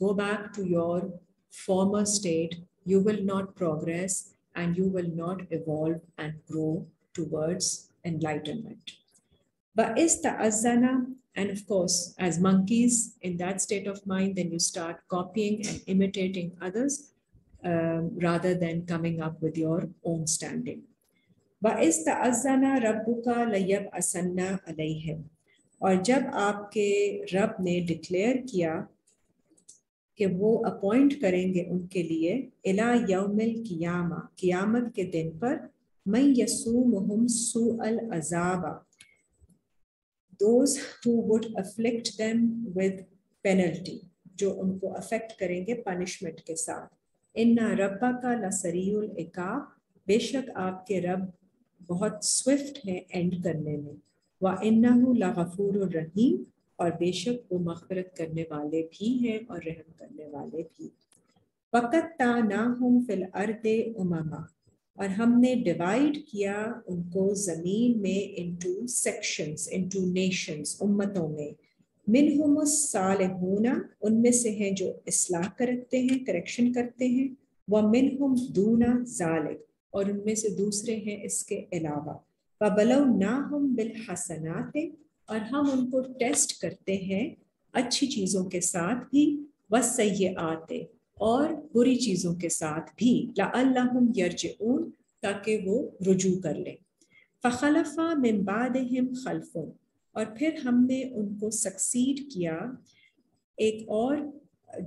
go back to your former state, you will not progress and you will not evolve and grow towards enlightenment. وَإِسْتَأَذَّنَ, and of course, as monkeys in that state of mind, then you start copying and imitating others rather than coming up with your own standing. وَإِسْتَأَذَّنَ رَبُّكَ لَيَبْعَثَنَّ عَلَيْهِمْ, اور جب آپ کے رب نے declare کیا کہ وہ اپوائنٹ کریں گے ان کے لیے اِلَى يَوْمِ الْقِيَامَةِ, قیامت کے دن پر, مَن يَسُومُهُمْ سُوءَ الْعَذَابَ, those who would afflict them with penalty, جو ان کو افیکٹ کریں گے پنشمنٹ کے ساتھ. اِنَّ رَبَّكَ لَسَرِيعُ الْعِقَابِ, بے شک آپ کے رب بہت سوئفٹ ہیں اینڈ کرنے میں. وَإِنَّهُ لَغَفُورٌ رَحِيمٌ, اور بے شک وہ مغفرت کرنے والے بھی ہیں اور رحم کرنے والے بھی. وَقَطَّعْنَاهُمْ فِي الْأَرْضِ أُمَمًا, اور ہم نے ڈیوائڈ کیا ان کو زمین میں انٹو سیکشنز, انٹو نیشنز, امتوں میں. منہم الصالحون, ان میں سے ہیں جو اصلاح کرتے ہیں, کریکشن کرتے ہیں. ومنہم دون ذالک, اور ان میں سے دوسرے ہیں اس کے علاوہ. وبلوناہم بالحسنات, اور ہم ان کو ٹیسٹ کرتے ہیں اچھی چیزوں کے ساتھ بھی, والسیئات, اور بری چیزوں کے ساتھ بھی, لعلہم یرجعون, تاکہ وہ رجوع کر لیں. فخلف من بعدہم خلف, اور پھر ہم نے ان کو سکسیڈ کیا ایک اور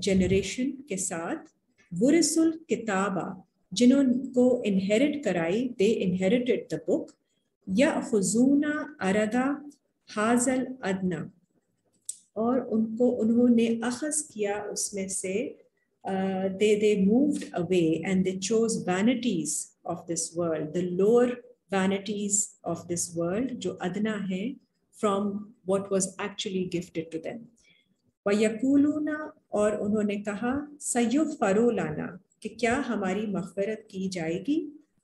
جنریشن کے ساتھ, ورث الکتابہ, جنہوں کو انہیرٹ کرائی, دے انہیریٹڈ the book, یأخذون عرض ھذا الادنی, اور ان کو انہوں نے اخذ کیا اس میں سے, they moved away and they chose vanities of this world, the lower vanities of this world جو ادنا ہیں, from what was actually gifted to them. وَيَقُولُونَ, اور انہوں نے کہا, سَيُغْفَرُ لَنَا, کہ کیا ہماری مغفرت کی جائے گی.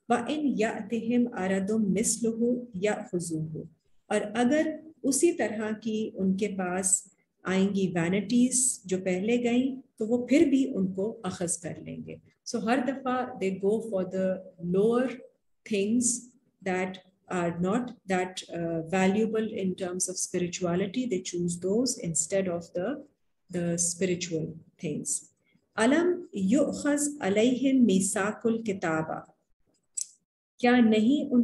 وَإِنْ يَأْتِهِمْ عَرَضٌ مِثْلُهُ يَأْخُذُوهُ, اور اگر اسی طرح کی ان کے پاس آئیں گی وینٹیز جو پہلے گئیں, تو وہ پھر بھی ان کو اخذ کر لیں گے. سو ہر دفعہ they go for the lower things that are not that valuable in terms of spirituality. They choose those instead of the spiritual things. أَلَمْ يُؤْخَذْ عَلَيْهِمْ مِيثَاقُ الْكِتَابَ, کیا نہیں ان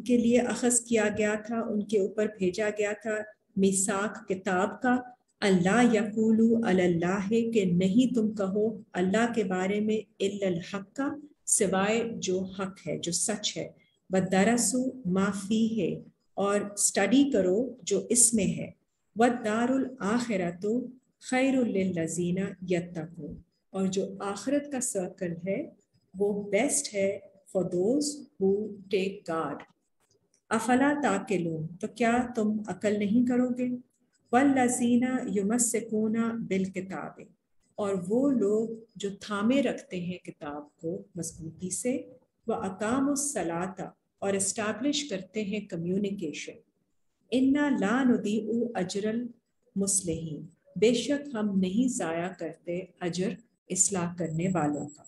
کے لیے اخذ کیا گیا تھا, ان کے اوپر بھیجا گیا تھا میثاق کتاب کا, اللہ یقولوا علی اللہ, کہ نہیں تم کہو اللہ کے بارے میں, الا الحق کا, سوائے جو حق ہے, جو سچ ہے. وَدَرَسُوا مَا فِيهِ, اور اسٹڈی کرو جو اس میں ہے. وَالدَّارُ الْآخِرَةُ خَيْرٌ لِلَّذِينَ يَتَّقُونَ, اور جو آخرت کا سرکل ہے وہ بیسٹ ہے for those who take guard. افلا تعقلون, تو کیا تم عقل نہیں کرو گے. والذین یمسکون بالکتاب, اور وہ لوگ جو تھامے رکھتے ہیں کتاب کو مضبوطی سے. واقاموا الصلاۃ, اور اسٹیبلش کرتے ہیں کمیونیکیشن. انا لا نضیع اجر المصلحین, بے شک ہم نہیں ضائع کرتے اجر اصلاح کرنے والوں کا.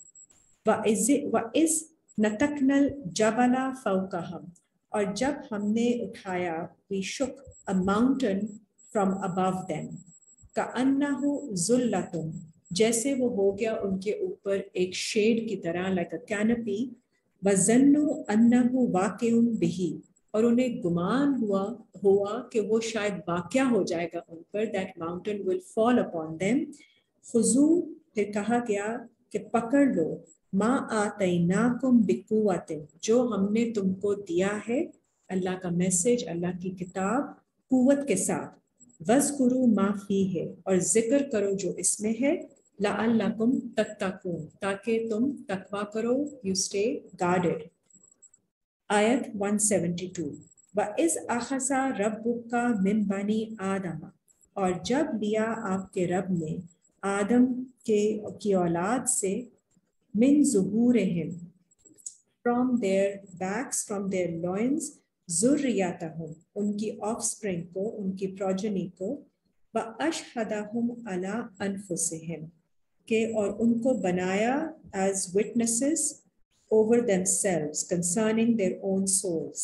وَإِذْ نَتَقْنَا الْجَبَلَ فَوْقَهُمْ, اور جب ہم نے اٹھایا, we shook a mountain from above them, كَأَنَّهُ ظُلَّةٌ, جیسے وہ ہو گیا ان کے اوپر ایک شیڈ کی طرح, like a canopy. وَظَنُّوا أَنَّهُ وَاقِعٌ بِهِ, اور انہیں گمان ہوا کہ وہ شاید واقع ہو جائے گا ان پر, that mountain will fall upon them. خُذُوا, پھر کہا گیا کہ پکڑ لو, ما آتیناکم بقوۃ, جو ہم نے تم کو دیا ہے, اللہ کا میسج, اللہ کی کتاب, قوت کے ساتھ. وَاذْکُرُوا مَا فِیہ, اور ذکر کرو جو اس میں ہے. لَعَلَّکُمْ تَتَّقُونَ, تاکہ تم تقویٰ کرو, you stay guarded. آیت 172. وَإِذْ أَخَذَ رَبُّكَ مِنْ بَنِي آدَمَ, اور جب لیا آپ کے رب نے آدم کی اولاد سے, من ظہورہم, from their backs, from their loins, ذریاتہم, ان کی آف سپرنگ کو, ان کی پروجنی کو. وَأَشْهَدَهُمْ عَلَىٰ أَنفُسِهِمْ, کہ اور ان کو بنایا as witnesses over themselves concerning their own souls.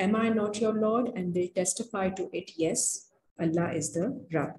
am I not your Lord, and they testify to it, yes, Allah is the Rabb.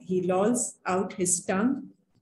he lolls out his tongue,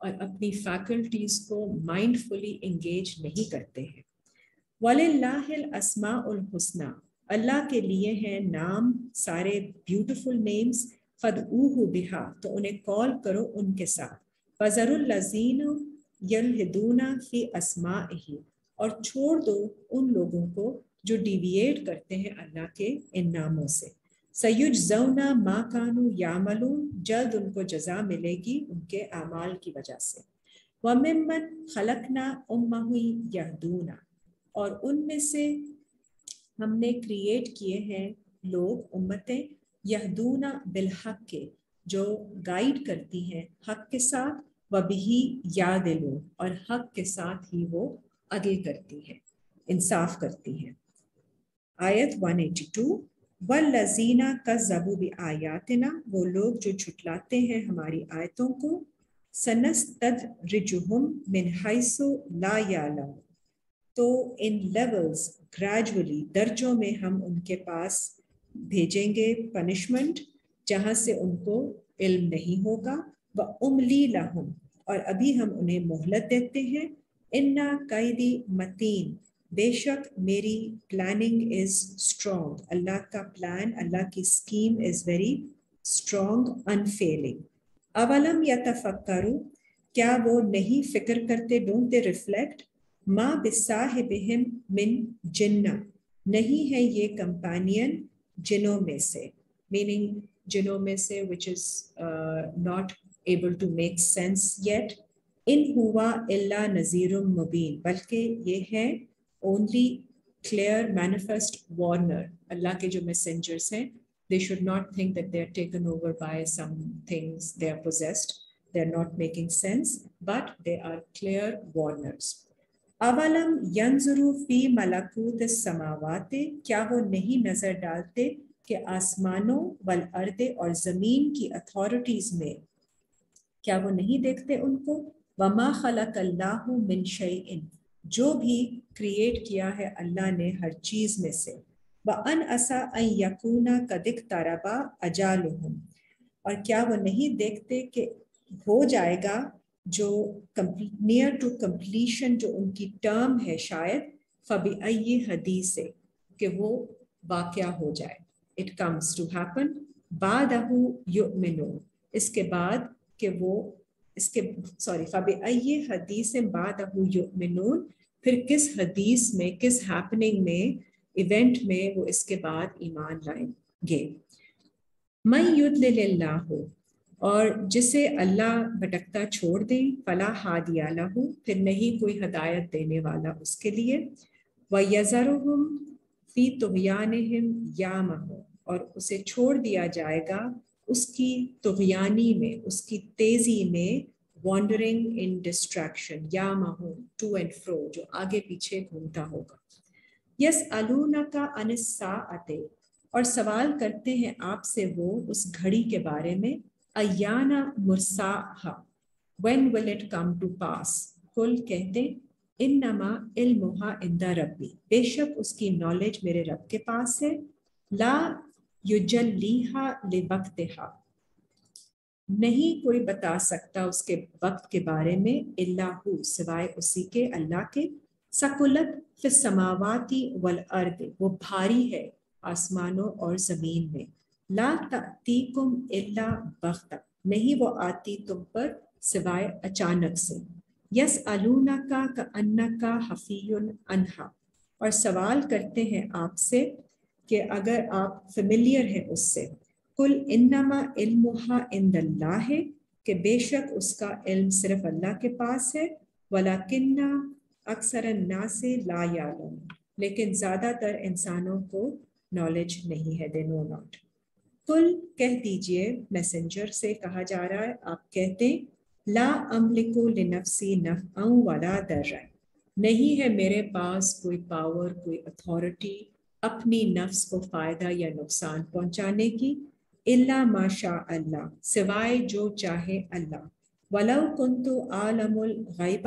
اور اپنی فیکلٹیز کو مائنڈفلی انگیج نہیں کرتے ہیں. وَلِلَّهِ الْأَسْمَاءُ الْحُسْنَى, اللہ کے لیے ہیں نام سارے بیوٹیفل نیمز. فَادْعُوهُ بِهَا, تو انہیں کال کرو ان کے ساتھ. وَذَرُوا الَّذِينَ يَلْحِدُونَ فِي أَسْمَائِهِ, اور چھوڑ دو ان لوگوں کو جو ڈیویٹ کرتے ہیں اللہ کے ان ناموں سے. سَيُجْزَوْنَ مَا كَانُوا يَعْمَلُونَ, جلد ان کو جزا ملے گی ان کے اعمال کی وجہ سے. وَمِمَّنْ خَلَقْنَا أُمَّةً يَهْدُونَ, اور ان میں سے ہم نے کریٹ کیے ہیں لوگ امتیں یہدون بالحق کے, جو گائیڈ کرتی ہیں حق کے ساتھ. وبہی یعدلون, اور حق کے ساتھ ہی وہ عدل کرتی ہیں, انصاف کرتی ہیں. آیت 182, والذین کذبوا بآیاتنا, وہ لوگ جو جھٹلاتے ہیں ہماری آیتوں کو. سنستدرجہم من حیث لا یعلمون, تو ان لیولز گریجولی, درجوں میں ہم ان کے پاس بھیجیں گے پنشمنٹ جہاں سے ان کو علم نہیں ہوگا. وَأُمْلِي لَهُمْ, اور ابھی ہم انہیں مہلت دیتے ہیں. اِنَّا قَیدی متین, بے شک میری پلاننگ از اسٹرانگ, اللہ کا پلان, اللہ کی اسکیم از ویری اسٹرانگ, انفیلنگ. اولم یتفکروا, کیا وہ نہیں فکر کرتے, ڈونٹ دے ریفلیکٹ. ما بصاحبہم من جنہ, نہیں ہے یہ کمپینین جنوں میں سے, میننگ جنوں میں سے which is not able to make sense yet. ان ہوا الا نذیر مبین, بلکہ یہ ہے only clear manifest warner. اللہ کے جو mesengers ہیں, they should not think that they are taken over by some things, they are possessed, they are not making sense, but they are clear warners. اولم ینظروا فی ملکوت السماوات, کیا وہ نہیں نظر ڈالتے کہ آسمانوں والارض, اور زمین کی اتھارٹیز میں, کیا وہ نہیں دیکھتے ان کو. وما خلق اللہ من شیء, جو بھی کریٹ کیا ہے اللہ نے ہر چیز میں سے. وان عسیٰ ان یکون قد اقترب اجالہم, اور کیا وہ نہیں دیکھتے کہ ہو جائے گا جو نیئر ٹو کمپلیشن جو ان کی ٹرم ہے شاید. فبأی حدیث, کہ وہ واقعہ ہو جائے, اٹ کمز ٹو ہیپن. بعدہ یؤمنون, اس کے بعد کہ وہ اس کے فبأی حدیث بعدہ یؤمنون, پھر کس حدیث میں, کس ہیپننگ میں, ایونٹ میں وہ اس کے بعد ایمان لائیں گے. من یضلل اللہ, اور جسے اللہ بھٹکتا چھوڑ دیں. فلا ہادی لہ, پھر نہیں کوئی ہدایت دینے والا اس کے لیے. وَيَذَرُهُمْ فِي طُغْيَانِهِمْ يَعْمَهُونَ, اور اسے چھوڑ دیا جائے گا اس کی طغیانی میں, اس کی تیزی میں. وانڈرنگ ان ڈسٹریکشن, یامہون, ٹو اینڈ فرو, جو آگے پیچھے گھومتا ہوگا. یسألونک عن الساعۃ, اور سوال کرتے ہیں آپ سے وہ اس گھڑی کے بارے میں. ایانا مرساہا, when will it come to pass. قل, کہتے, انما علمہا عند ربی, بے شک اس کی نالج میرے رب کے پاس ہے. لا یجلیہا لوقتہا, نہیں کوئی بتا سکتا اس کے وقت کے بارے میں. الا ہو, سوائے اسی کے, اللہ کے. ثقلت فی السماوات والارض, وہ بھاری ہے آسمانوں اور زمین میں. لا تأتیکم الا بغتہ, نہیں وہ آتی تم پر سوائے اچانک سے. یسألونک کأنک حفی عنہا, اور سوال کرتے ہیں آپ سے کہ اگر آپ فیملیئر ہیں اس سے. قل انما علمہا عند اللہ, کہ بے شک اس کا علم صرف اللہ کے پاس ہے. ولکن اکثر الناس لا یعلمون, لیکن زیادہ تر انسانوں کو نالج نہیں ہے, they know not. قل, کہہ دیجئے, میسنجر سے کہا جا رہا ہے, آپ کہتے, لا املک لنفسی نفعا ولا ضرا, نہیں ہے میرے پاس کوئی پاور, کوئی اتھارٹی اپنی نفس کو فائدہ یا نقصان پہنچانے کی. الا ما شاء اللہ, سوائے جو چاہے اللہ. ولو کنت عالم الغیب,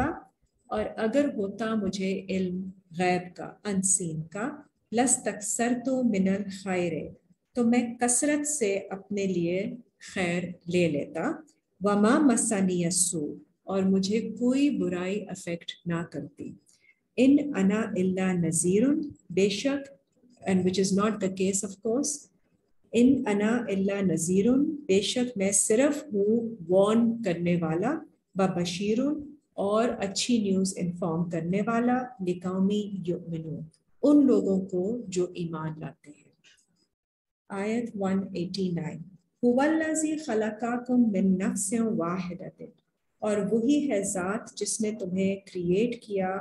اور اگر ہوتا مجھے علم غیب کا, انسین کا. لاستکثرت من الخیر, تو میں کثرت سے اپنے لیے خیر لے لیتا. وما مسنی السوء, اور مجھے کوئی برائی افیکٹ نہ کرتی. ان انا الا نذیرن، بے شک، and which is not the case of course. ان انا الا نذیرن، بے شک میں صرف ہوں وارن کرنے والا، بشیرن، اور اچھی نیوز انفارم کرنے والا، لقومی یؤمنون، ان لوگوں کو جو ایمان لاتے ہیں. آیت 189. هو الذی خلقکم من نفس واحدۃ، اور وہی ہے ذات جس نے تمہیں کریٹ کیا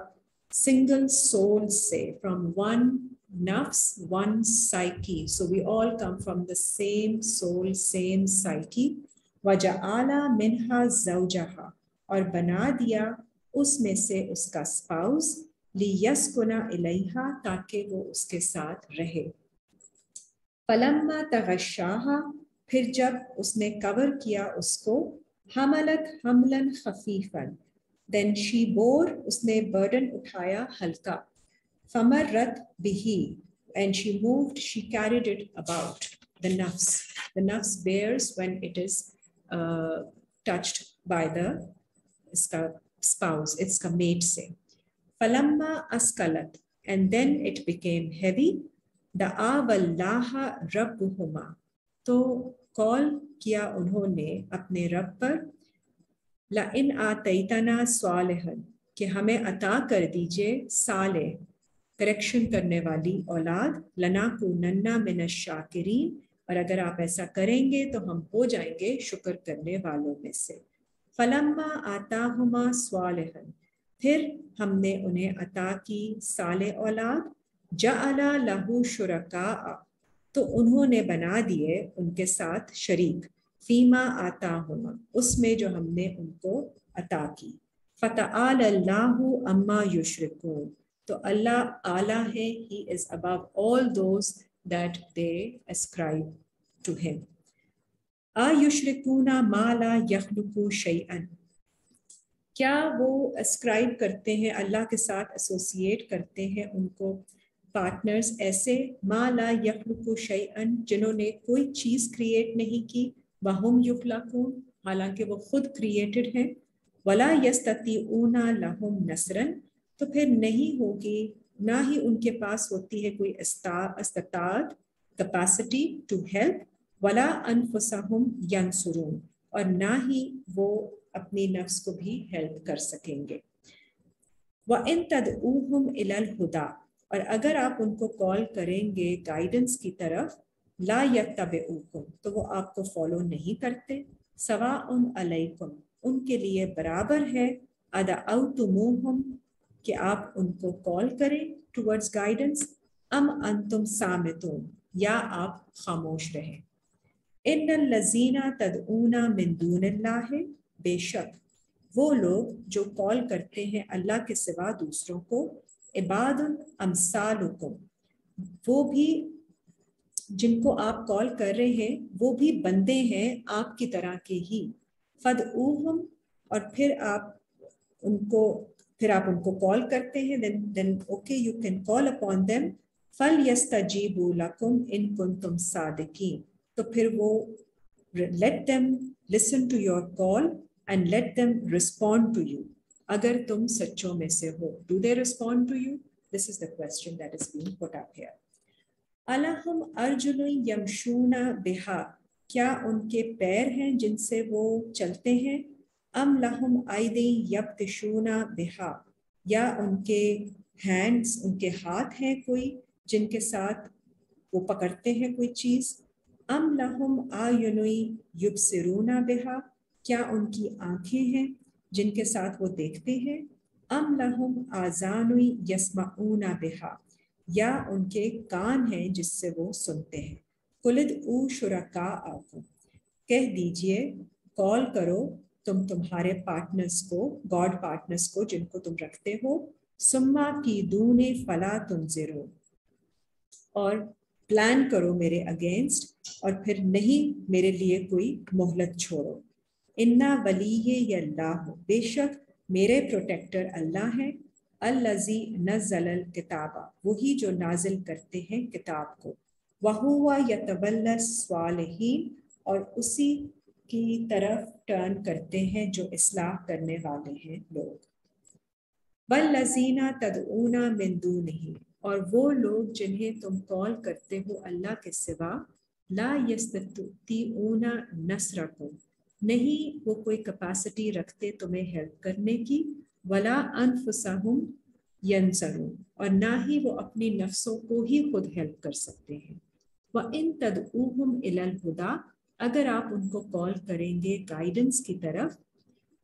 single soul سے، from one nafs, one psyche. So we all come from the same soul, same psyche. وَجَعَلَ مِنْهَا زَوْجَهَا، اور بنا دیا اس میں سے اس کا spouse، لِيَسْكُنَ إِلَيْهَا، تاکہ وہ اس کے ساتھ رہے. فَلَمَّا تَغَشَّاهَا، پھر جب اس نے کور کیا اس کو، حَمَلَتْ حَمْلًا خَفِيفًا، then she bore، اس نے burden اٹھایا ہلکا، فَمَرَّتْ بِهِ، and she moved، she carried it about. The nafs bears when it is touched by the spouse، it's کا mate سے. فَلَمَّا أَسْكَلَتْ، and then it became heavy، دَعَاوَا اللَّهَ رَبُّهُمَا، تو کال کیا انہوں نے اپنے رب پر، لَإِنْ آتَيْتَنَا صَالِحًا، کہ ہمیں عطا کر دیجئے صالح، کریکشن کرنے والی اولاد، لَنَكُونَنَّ مِنَ الشَّاكِرِينَ، اور اگر آپ ایسا کریں گے تو ہم ہو جائیں گے شکر کرنے والوں میں سے. فَلَمَّا آتَاهُمَا صَالِحًا، پھر ہم نے انہیں عطا کی صالح اولاد، جَعَلَ لَهُ شُرَكَاءَ، تو انہوں نے بنا دیے ان کے ساتھ شریک، فیما آتاہما، اس میں جو ہم نے ان کو عطا کی. فَتَعَالَ اللَّهُ عَمَّا يُشْرِكُونَ، تو اللہ اعلیٰ ہے، he is above all those that they ascribe to him. أَيُشْرِكُونَ مَا لَا يَخْلُقُ شَيْئًا، کیا وہ اسکرائب کرتے ہیں اللہ کے ساتھ، ایسوسیٹ کرتے ہیں ان کو پارٹنرز ایسے، ما لا یخلق شیئا، جنہوں نے کوئی چیز کریٹ نہیں کی، وہم یخلقون، حالانکہ وہ خود کریٹڈ ہیں، ولا یستطیعون لہم نصرا، تو پھر نہیں ہوگی، نہ ہی ان کے پاس ہوتی ہے کوئی استطاعت، کیپیسٹی ٹو ہیلپ، ولا انفسہم ینصرون، اور نہ ہی وہ اپنی نفس کو بھی ہیلپ کر سکیں گے. وَإِن تَدْعُوهُمْ إِلَى الْهُدَىٰ، اور اگر آپ ان کو کال کریں گے گائیڈنس کی طرف، لا يَتَّبِعُوكُمْ، تو وہ آپ کو فالو نہیں کرتے، سواء علیکم، ان کے لیے برابر ہے، أَدْعَوْتُمُوهُمْ، کہ آپ ان کو کال کریں ٹورڈز گائیڈنس، ام انتم صامتون، یا آپ خاموش رہیں. ان الذین تدعون من دون اللہ، بے شک وہ لوگ جو کال کرتے ہیں اللہ کے سوا دوسروں کو، عباد امثالکم، وہ بھی جن کو آپ کال کر رہے ہیں وہ بھی بندے ہیں آپ کی طرح کے ہی. فدعوہم، اور پھر آپ ان کو کال کرتے ہیں، then okay you can call upon them. فَلْيَسْتَجِيبُوا لَكُمْ إِن كُنْتُمْ صَادِقِينَ، تو پھر وہ let them listen to your call and let them respond to you، اگر تم سچوں میں سے ہو. Do they respond to you? This is the question that is being put up here. أَلَهُمْ أَرْجُلٌ يَمْشُونَ بِهَا، کیا ان کے پیر ہیں جن سے وہ چلتے ہیں؟ أَمْ لَهُمْ أَيْدٍ يَبْطِشُونَ بِهَا، یا ان کے ہینڈز، ان کے ہاتھ ہیں کوئی جن کے ساتھ وہ پکڑتے ہیں کوئی چیز؟ ام لہم اعین یبصرون بہا، کیا ان کی آنکھیں ہیں جن کے ساتھ وہ دیکھتے ہیں؟ ام لہم آذان یسمعون بہا، یا ان کے کان ہیں جس سے وہ سنتے ہیں؟ قل ادعوا شرکاءکم، کہہ دیجئے کال کرو تم تمہارے پارٹنرز کو، گاڈ پارٹنرز کو جن کو تم رکھتے ہو، ثم کیدون فلا تنظرون، اور پلان کرو میرے اگینسٹ اور پھر نہیں میرے لیے کوئی مہلت چھوڑو. انا ولی اللہ، بے شک میرے پروٹیکٹر اللہ ہے، الذی نزل الکتاب، وہی جو نازل کرتے ہیں کتاب کو، وہو یتولی الصالحین، اور اسی کی طرف ٹرن کرتے ہیں جو اصلاح کرنے والے ہیں لوگ. والذین تدعون من دونہ، اور وہ لوگ جنہیں تم کال کرتے ہو اللہ کے سوا، لا یستطیعون نصرکم، نہیں وہ کوئی کیپیسٹی رکھتے تمہیں ہیلپ کرنے کی، ولا انفسہم ینصرون، اور نہ ہی وہ اپنی نفسوں کو ہی خود ہیلپ کر سکتے ہیں. وَإِن تَدْعُوهُمْ إِلَى الْهُدَىٰ، اگر آپ ان کو کال کریں گے گائیڈنس کی طرف،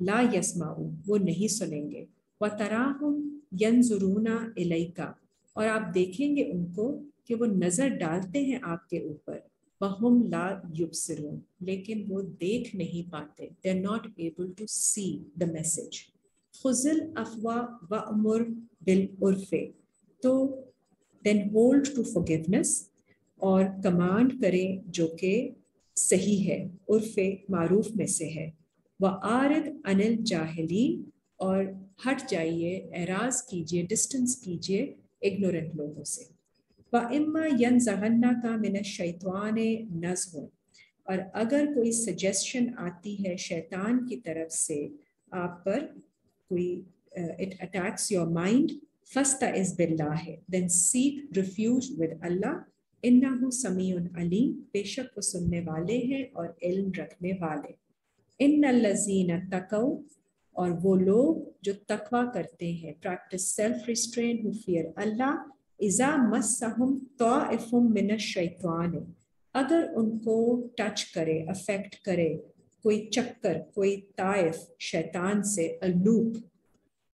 لا يسمعون، وہ نہیں سنیں گے. وَتَرَاهُمْ يَنْظُرُونَ إِلَيْكَ، اور آپ دیکھیں گے ان کو کہ وہ نظر ڈالتے ہیں آپ کے اوپر. وَهُمْ لَا يُبْصِرُونَ، لیکن وہ دیکھ نہیں پاتے. They're not able to see the message. خُذِ الْعَفْوَ وَأْمُرْ بِالْعُرْفِ، تو then hold to forgiveness، اور کمانڈ کرے جو کہ صحیح ہے، عرف معروف میں سے ہے. وَأَعْرِضْ عَنِ الْجَاهِلِينَ، اور ہٹ جائیے، اعراض کیجیے، ڈسٹنس کیجیے اگنورنٹ لوگوں سے. وَإِمَّا يَنزَغَنَّكَ مِنَ الشَّيْطَانِ نَزْغٌ، اور اگر کوئی سجیسشن آتی ہے شیطان کی طرف سے آپ پر، کوئی it attacks your mind، فَاسْتَعِذْ بِاللَّهِ، then seek refuge with Allah، اِنَّهُ سَمِيعٌ عَلِيمٌ، بے شک وہ سننے والے ہیں اور علم رکھنے والے. إِنَّ الَّذِينَ اتَّقَوْا، اور وہ لوگ جو تقوی کرتے ہیں، practice self restraint who fear Allah، إِذَا مَسَّهُمْ طَائِفٌ مِّنَ الشَّيْطَانِ، اگر ان کو ٹچ کرے، افیکٹ کرے کوئی چکر، کوئی طائف شیطان سے، a loop،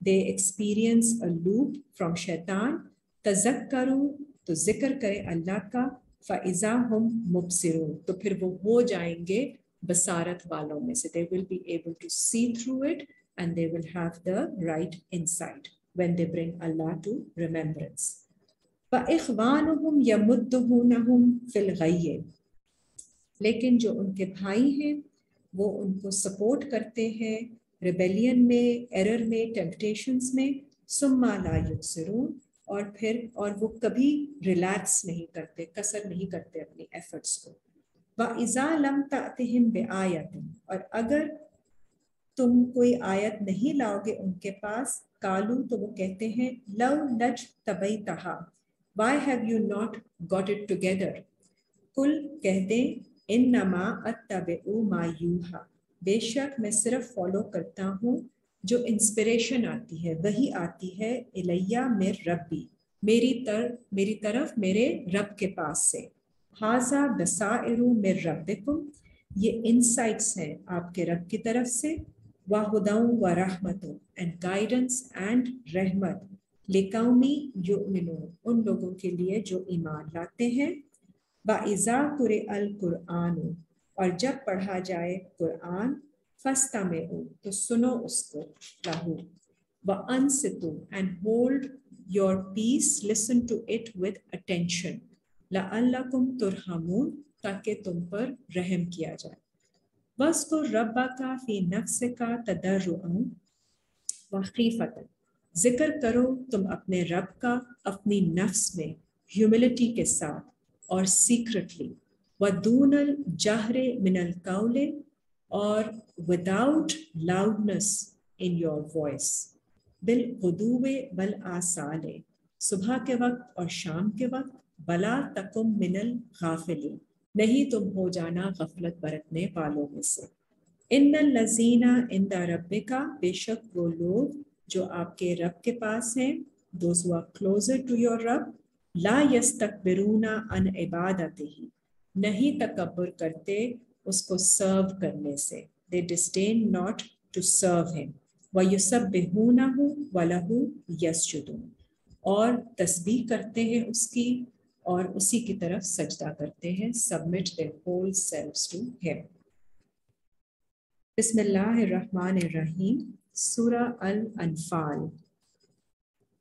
they experience a loop from شیطان، تذکروا، تو ذکر کرے اللہ کا، فَإِذَا هُمْ مُبْصِرُونَ، تو پھر وہ ہو جائیں گے بصارت والوں میں سے. They will be able to see through it and they will have the right insight when they bring Allah to remembrance. فَإِخْوَانُهُمْ يَمُدُّونَهُمْ فِي الْغَيِّ، لیکن جو ان کے بھائی ہیں وہ ان کو سپورٹ کرتے ہیں ریبیلین میں، ایرر میں، ٹیمپٹیشنز میں. ثُمَّ لَا يُبْصِرُونَ، اور وہ کبھی ریلیکس نہیں کرتے، کثر نہیں کرتے اپنی ایفرٹس کو. وَإِذَا لَمْ تَأْتِهِمْ بِآیَةٍ، اور اگر تم کوئی آیت نہیں لاؤ گے ان کے پاس، قالوا، تو وہ کہتے ہیں، لَوْ لَجْتَبَيْتَهَا، why have you not got it together؟ قُلْ، کہہ دیں، إِنَّمَا أَتَّبِعُ مَا يُوحَىٰ، بے شک میں صرف فالو کرتا ہوں جو انسپریشن آتی ہے، وہی آتی ہے، الیہ من ربی، میری طرف میرے رب کے پاس سے. ھذا بصائر من ربکم، یہ انسائٹس ہیں آپ کے رب کی طرف سے. وہدی ورحمۃ، اینڈ گائیڈنس اینڈ رحمت، لقوم یؤمنون، ان لوگوں کے لیے جو ایمان لاتے ہیں. وَإِذَا قُرِئَ الْقُرْآنُ، اور جب پڑھا جائے قرآن، فَاسْتَمِعُوا، تو سنو اس کو، لہو. وَأَنصِتُوا، and hold your peace, listen to it with attention. لَعَلَّكُمْ تُرْحَمُونَ، تاکہ تم پر رحم کیا جائے. وَاذْكُرْ رَبَّكَ فِي نَفْسِكَ تَضَرُّعًا وَخِیفَةً، ذکر کرو تم اپنے رب کا اپنی نفس میں ہیوملٹی کے ساتھ اور سیکرٹلی. وَدُونَ الْجَهْرِ مِنَ الْقَوْلِ، اور without loudness in your voice. بالغدو والآصال، صبح کے وقت اور شام کے وقت. ولا تکم من الغافلین، نہیں تم ہو جانا غفلت برتنے والوں میں سے. ان الذین عند ربک، بے شک وہ لوگ جو آپ کے رب کے پاس ہیں، those who are closer to your رب. لا یستکبرون عن عبادتہ، نہیں تکبر کرتے اس کو سرو کرنے سے. They disdain not to serve him. وَيُسَبِّحُونَهُ وَلَهُ يَسْجُدُونَ، اور تسبیح کرتے ہیں اس کی اور اسی کی طرف سجدہ کرتے ہیں. Submit their whole selves to him. بسم اللہ الرحمن الرحیم. سورہ الانفال.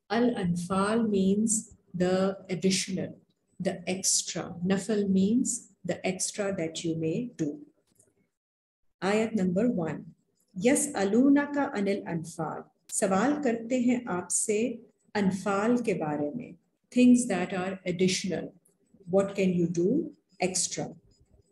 Al-Anfal means the additional, the extra. Nafal means the extra that you may do. آیت نمبر 1. یسألونک عن الانفال، سوال کرتے ہیں آپ سے انفال کے بارے میں. Things that are additional. What can you do extra?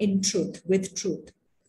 in truth, with truth।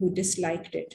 who disliked it।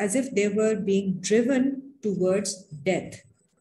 as if they were being driven towards death।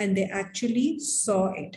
and they actually saw it।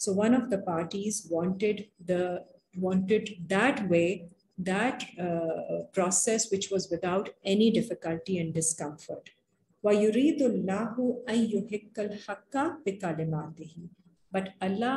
So one of the parties wanted that way, that process which was without any difficulty and discomfort. وَيُرِيدُ اللَّهُ أَن يُحِقَّ الْحَقَّ بِكَلِمَاتِهِ, but Allah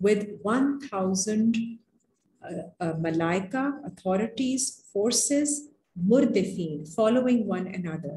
with 1000 malaika, authorities, forces, murdifin, following one another।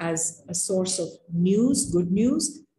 as a source of news, good news।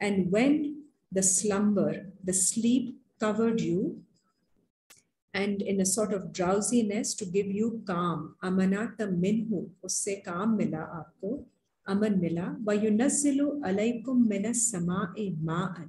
and when the slumber, the sleep covered you, and in a sort of drowsiness to give you calm, amanatam minhu, usse calm mila aapko, aman mila, wa yunazzilu alaykum minas samaa'i ma'an,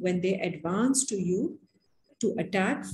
when they advance to you to attack,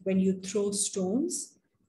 when you throw stones,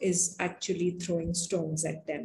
is actually throwing stones at them।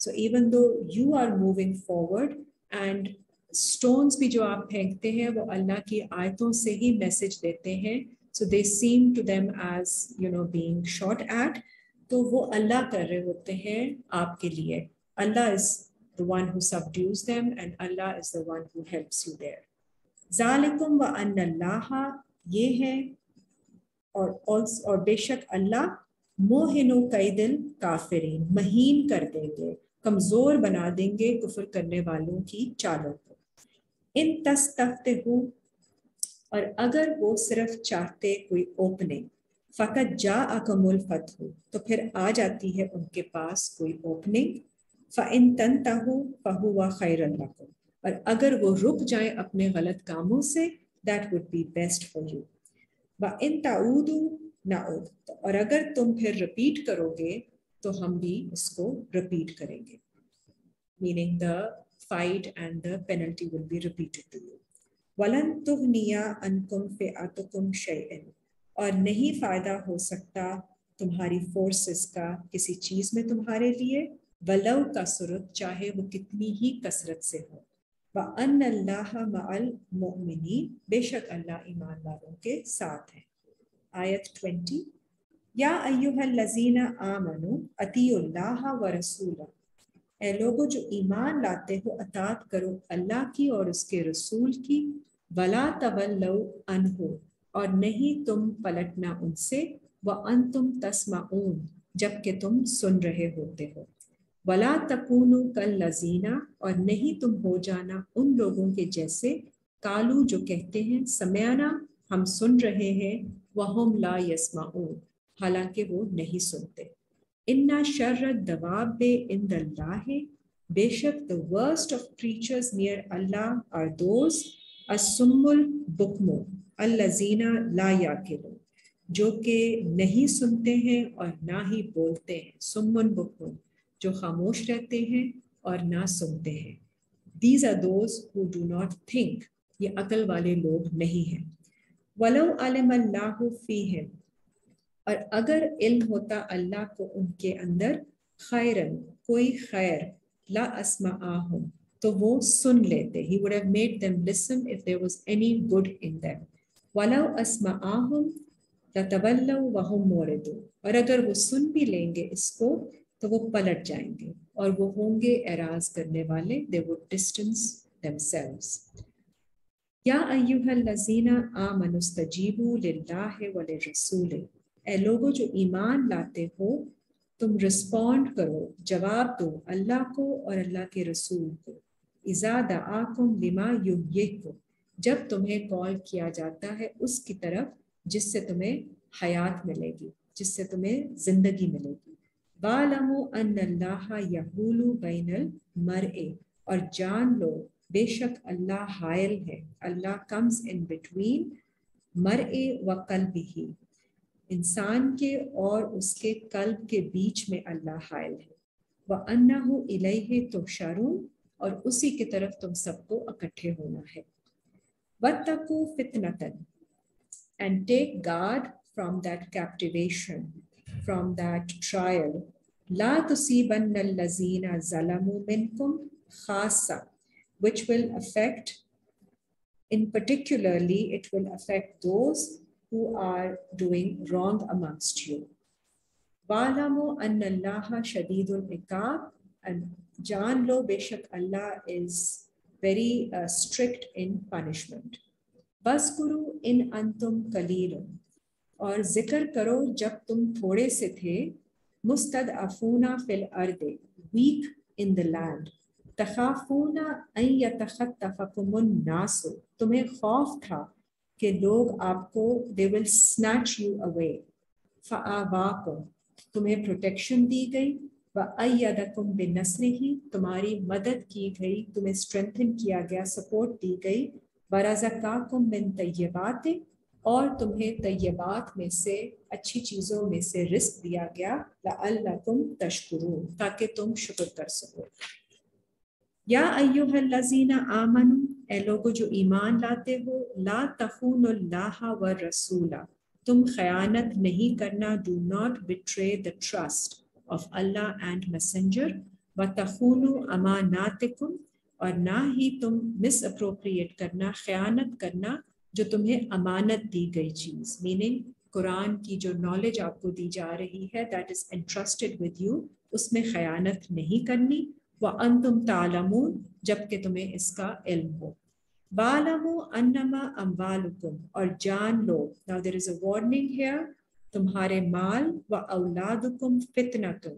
So even though you are moving forward and Stones بھی جو آپ پھینکتے ہیں وہ اللہ کی آیتوں سے ہی message دیتے ہیں. So they seem to them as, being shot at. تو وہ اللہ کر رہے ہوتے ہیں آپ کے لیے. Allah is the one who subdues them and Allah is the one who helps you there. ذالکم وَأَنَّ اللَّهَ یہ ہے اور بے شک اللہ موہن قید الکافرین مہین کر دیں گے، کمزور بنا دیں گے کفر کرنے والوں کی چالوں کو. ان تستفتحوا اور اگر وہ صرف چاہتے کوئی اوپننگ، فقط جاءکم الفتح تو پھر آ جاتی ہے ان کے پاس کوئی اوپننگ. فَإِن تَنْتَهُوا فَهُوَ خَيْرٌ لَكُمْ اور اگر وہ رک جائیں اپنے غلط کاموں سے that would be best for you. وَإِن تَعُودُوا نَعُودْ اور اگر تم پھر رپیٹ کرو گے تو ہم بھی اس کو رپیٹ کریں گے. Meaning the fight and the penalty will be repeated to you. وَلَن تُغْنِيَ عَنْكُمْ فِئَتُكُمْ شَيْئًا اور نہیں فائدہ ہو سکتا تمہاری فورسز کا کسی چیز میں تمہارے لیے، وَلَوْ کَثُرَتْ چاہے وہ کتنی ہی کثرت سے ہو. وَأَنَّ اللَّهَ مَعَ الْمُؤْمِنِينَ بے شک اللہ ایمان والوں کے ساتھ ہے. آیت 20 یا ایھا الذین آمنوا اطیعوا اللہ ورسولہ اے لوگو جو ایمان لاتے ہو اطاعت کرو اللہ کی اور اس کے رسول کی. وَلَا تَوَلَّوْا عَنْهُ اور نہیں تم پلٹنا ان سے، وَأَنْتُمْ تَسْمَعُونَ جبکہ تم سن رہے ہوتے ہو. وَلَا تَكُونُوا كَالَّذِينَ اور نہیں تم ہو جانا ان لوگوں کے جیسے، کالو جو کہتے ہیں سمعنا ہم سن رہے ہیں، وَهُمْ لَا يَسْمَعُونَ حالانکہ وہ نہیں سنتے. اِنَّ شَرَّ الدَّوَابِّ عِندَ اللَّهِ بے شک the worst of creatures near Allah are those الصُّمُّ الْبُكْمُ الَّذِينَ لَا يَعْقِلُونَ جو کہ نہیں سنتے ہیں اور نہ ہی بولتے ہیں. سُمٌّ بُكْمٌ جو خاموش رہتے ہیں اور نہ سنتے ہیں. These are those who do not think یہ عقل والے لوگ نہیں ہیں. وَلَوْ عَلِمَ اللَّهُ فِيهِمْ اور اگر علم ہوتا اللہ کو ان کے اندر، خیرن کوئی خیر، لا اسمعاہم تو وہ سن لیتے. He would have made them listen if there was any good in them. وَلَوْ أَسْمَعَاهُمْ لَتَوَلَّوْا وَهُمْ مُعْرِضُونَ اور اگر وہ سن بھی لیں گے اس کو تو وہ پلٹ جائیں گے اور وہ ہوں گے اعراض کرنے والے. They would distance themselves. یا ایھا الذین آمنوا استجیبوا للہ وللرسول اے لوگو جو ایمان لاتے ہو تم رسپونڈ کرو، جواب دو اللہ کو اور اللہ کے رسول کو. اذا دعاکم لما یحییکم جب تمہیں کال کیا جاتا ہے اس کی طرف جس سے تمہیں حیات ملے گی، جس سے تمہیں زندگی ملے گی. وَاعْلَمُوا أَنَّ اللَّهَ يَحُولُ بَيْنَ الْمَرْءِ اور جان لو بے شک اللہ حائل ہے، اللہ comes in between مرء و قلبہ انسان کے اور اس کے قلب کے بیچ میں اللہ حائل ہے. وَأَنَّهُ إِلَيْهِ تُحْشَرُونَ اور اسی کی طرف تم سب کو اکٹھے ہونا ہے. وَاتَّقُوا فِتْنَةً and take guard from that captivation, from that trial. لَا تُصِيبَنَّ الَّذِينَ ظَلَمُوا مِنْكُمْ خَاصَّةً which will affect, in particularly it will affect those who are doing wrong amongst you. وَاعْلَمُوا أَنَّ اللَّهَ شَدِيدُ الْعِقَابِ and جان لو بے شک اللہ is very strict in punishment. وَاذْكُرُوا إِنْ أَنْتُمْ قَلِيلٌ اور ذکر کرو جب تم تھوڑے سے تھے، مُسْتَضْعَفُونَ فِي الْأَرْضِ weak in the land، تخافون ان یتخطفکم الناس تمہیں خوف تھا کہ لوگ آپ کو they will snatch you away. فآواکم تمہیں پروٹیکشن دی گئی، وأیدکم بنصرہ تمہاری مدد کی گئی، تمہیں اسٹرینتھن کیا گیا، سپورٹ دی گئی، ورزقاکم من طیبات اور تمہیں طیبات میں سے اچھی چیزوں میں سے رزق دیا گیا، لعلکم تشکرون تاکہ تم شکر کر سکو. یا ایھا الذین آمنوا اے لوگو جو ایمان لاتے ہو، لا تخونوا اللہ والرسول تم خیانت نہیں کرنا، do not betray the trust of Allah and messenger. وتخونوا اماناتکم اور نہ ہی تم مس اپروپریٹ کرنا، خیانت کرنا جو تمہیں امانت دی گئی چیز، میننگ قرآن کی جو نالج آپ کو دی جا رہی ہے that is entrusted with you, اس میں خیانت نہیں کرنی. وَأَنْتُمْ تَعْلَمُونَ، جبکہ تمہیں اس کا علم ہو. وَاعْلَمُوا أَنَّمَا أَمْوَالُكُمْ، اور جان لو. Now there is a warning here. تمہارے مال وَأَوْلَادُكُمْ فِتْنَةٌ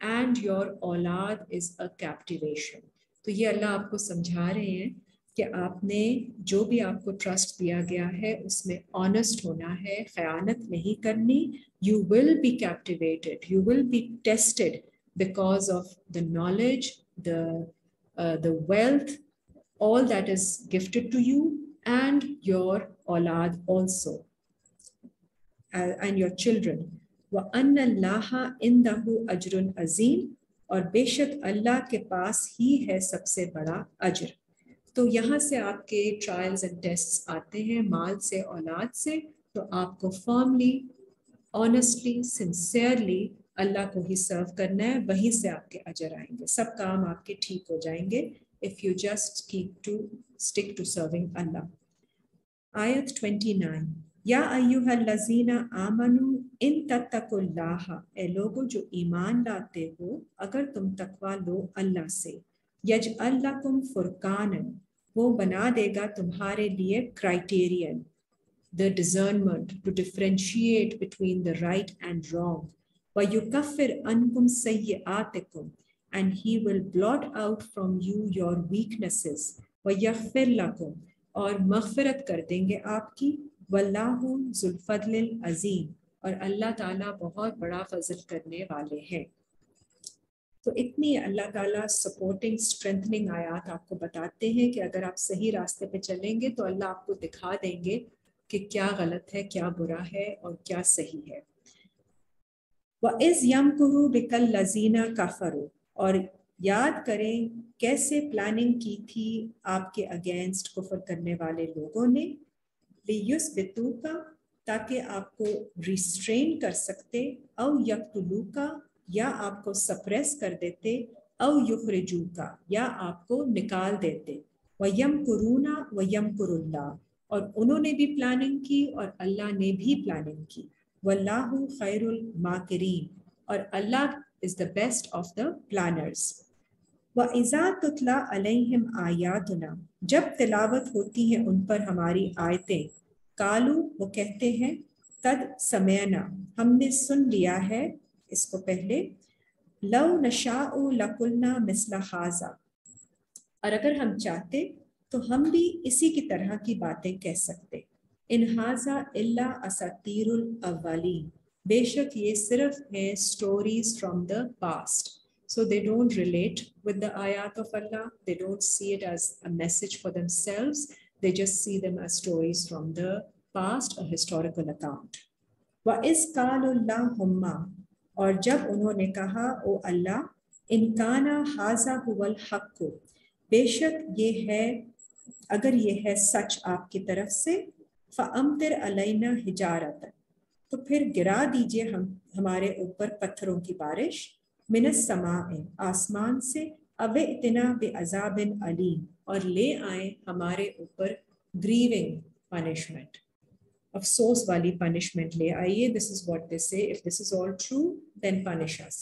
and your اولاد is a captivation. تو یہ اللہ آپ کو سمجھا رہے ہیں کہ آپ نے جو بھی آپ کو ٹرسٹ دیا گیا ہے اس میں آنیسٹ ہونا ہے، خیانت نہیں کرنی. You will be captivated, you will be tested because of the knowledge, the wealth, all that is gifted to you, and your aulad also, and your children. وَأَنَّ اللَّهَ عِنْدَهُ أَجْرٌ عَظِيمٌ، اور بے شک اللہ کے پاس ہی ہے سب سے بڑا اجر. تو یہاں سے آپ کے ٹرائلز اینڈ ٹیسٹس آتے ہیں مال سے، اولاد سے. تو آپ کو فارملی، آنیسٹلی، سنسیئرلی اللہ کو ہی سرو کرنا ہے، وہیں سے آپ کے اجر آئیں گے، سب کام آپ کے ٹھیک ہو جائیں گے if you just stick to serving Allah. آیت 29، یا ایھا الذین آمنوا ان تتقوا اللہ، اے لوگو جو ایمان لاتے ہو اگر تم تقوی لو اللہ سے. یجعل لکم فرقانا، وہ بنا دے گا تمہارے لیے criterion, the discernment to differentiate between the right and wrong. وَيُكَفِّرْ عَنْكُمْ سَيِّئَاتِكُمْ، and he will blot out from you your weaknesses. وَيَغْفِرْ لَكُمْ، اور مغفرت کر دیں گے آپ کی. وَاللَّهُ ذُو الْفَضْلِ الْعَظِيمِ، اور اللہ تعالیٰ بہت بڑا فضل کرنے والے ہیں. تو اتنی اللہ تعالیٰ سپورٹنگ اسٹرینتھننگ آیات آپ کو بتاتے ہیں کہ اگر آپ صحیح راستے پہ چلیں گے تو اللہ آپ کو دکھا دیں گے کہ کیا غلط ہے، کیا برا ہے اور کیا صحیح ہے. وَإِذْ يَمْكُرُ بِكَ الَّذِينَ كَفَرُوا، اور یاد کریں کیسے پلاننگ کی تھی آپ کے اگینسٹ کفر کرنے والے لوگوں نے. لِيُثْبِتُوكَ، تاکہ آپ کو ریسٹرین کر سکتے، او یقتلوکا، یا آپ کو سپریس کر دیتے، او یخرجوکا، یا آپ کو نکال دیتے. وَيَمْكُرُونَ وَيَمْكُرُ اللَّهُ، اور انہوں نے بھی پلاننگ کی اور اللہ نے بھی پلاننگ کی. وَاللَّهُ خَيْرُ الْمَاكِرِينَ، اور اللہ is the best of the planners. وَإِذَا تُتْلَى عَلَيْهِمْ آيَاتُنَا، جب تلاوت ہوتی ہیں ان پر ہماری آیتیں. قالو، وہ کہتے ہیں، قد سمعنا، ہم نے سن لیا ہے اس کو پہلے. لو نشاء لقلنا مثل ھذا، اور اگر ہم چاہتے تو ہم بھی اسی کی طرح کی باتیں کہہ سکتے. ان ھذا الا اساطیر الاولین، بے شک یہ صرف ہیں stories from the past. So they don't relate with the ayat of Allah. They don't see it as a message for themselves. They just see them as stories from the past, a historical account. وَإِذْ قَالُوا اللَّهُمَّ، اور جب انہوں نے کہا او اللہ، إِنْ كَانَ هَذَا هُوَ الْحَقُّ، بے شک یہ ہے، اگر یہ ہے سچ آپ کی طرف سے. فَأَمْطِرْ عَلَيْنَا حِجَارَةً، تو پھر گرا دیجئے ہمارے اوپر پتھروں کی بارش. من السماء، آسمان سے. او ائتنا بعذاب علیم، اور لے آئیں ہمارے اوپر گریونگ پنشمنٹ، افسوس والی پنشمنٹ لے آئیے. This is what they say. If this is all true, then punish us.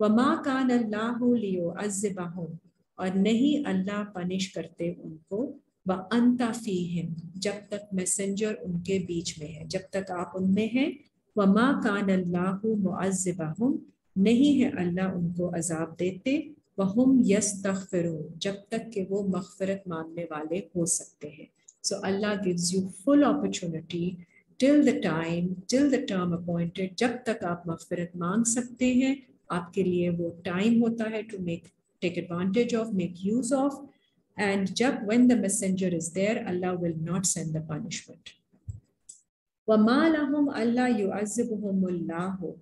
وَمَا كَانَ اللَّهُ لِيُعَذِّبَهُمْ، اور نہیں اللہ پنش کرتے ان کو. وَأَنْتَ فِيهِمْ، جب تک میسنجر ان کے بیچ میں ہے، جب تک آپ ان میں ہیں. وَمَا كَانَ اللَّهُ مُعَذِّبَهُمْ، نہیں ہے اللہ ان کو عذاب دیتے. وَهُمْ يَسْتَغْفِرُونَ، جب تک کہ وہ مغفرت مانگنے والے ہو سکتے ہیں. So Allah gives you full opportunity till the term appointed، جب تک آپ مغفرت مانگ سکتے ہیں. آپ کے لیے وہ ٹائم ہوتا ہے to take advantage of, make use of. And when the messenger is there, Allah will not send the punishment. وَمَا لَهُمْ أَلَّا يُعَذِّبُهُمُ اللَّهُ،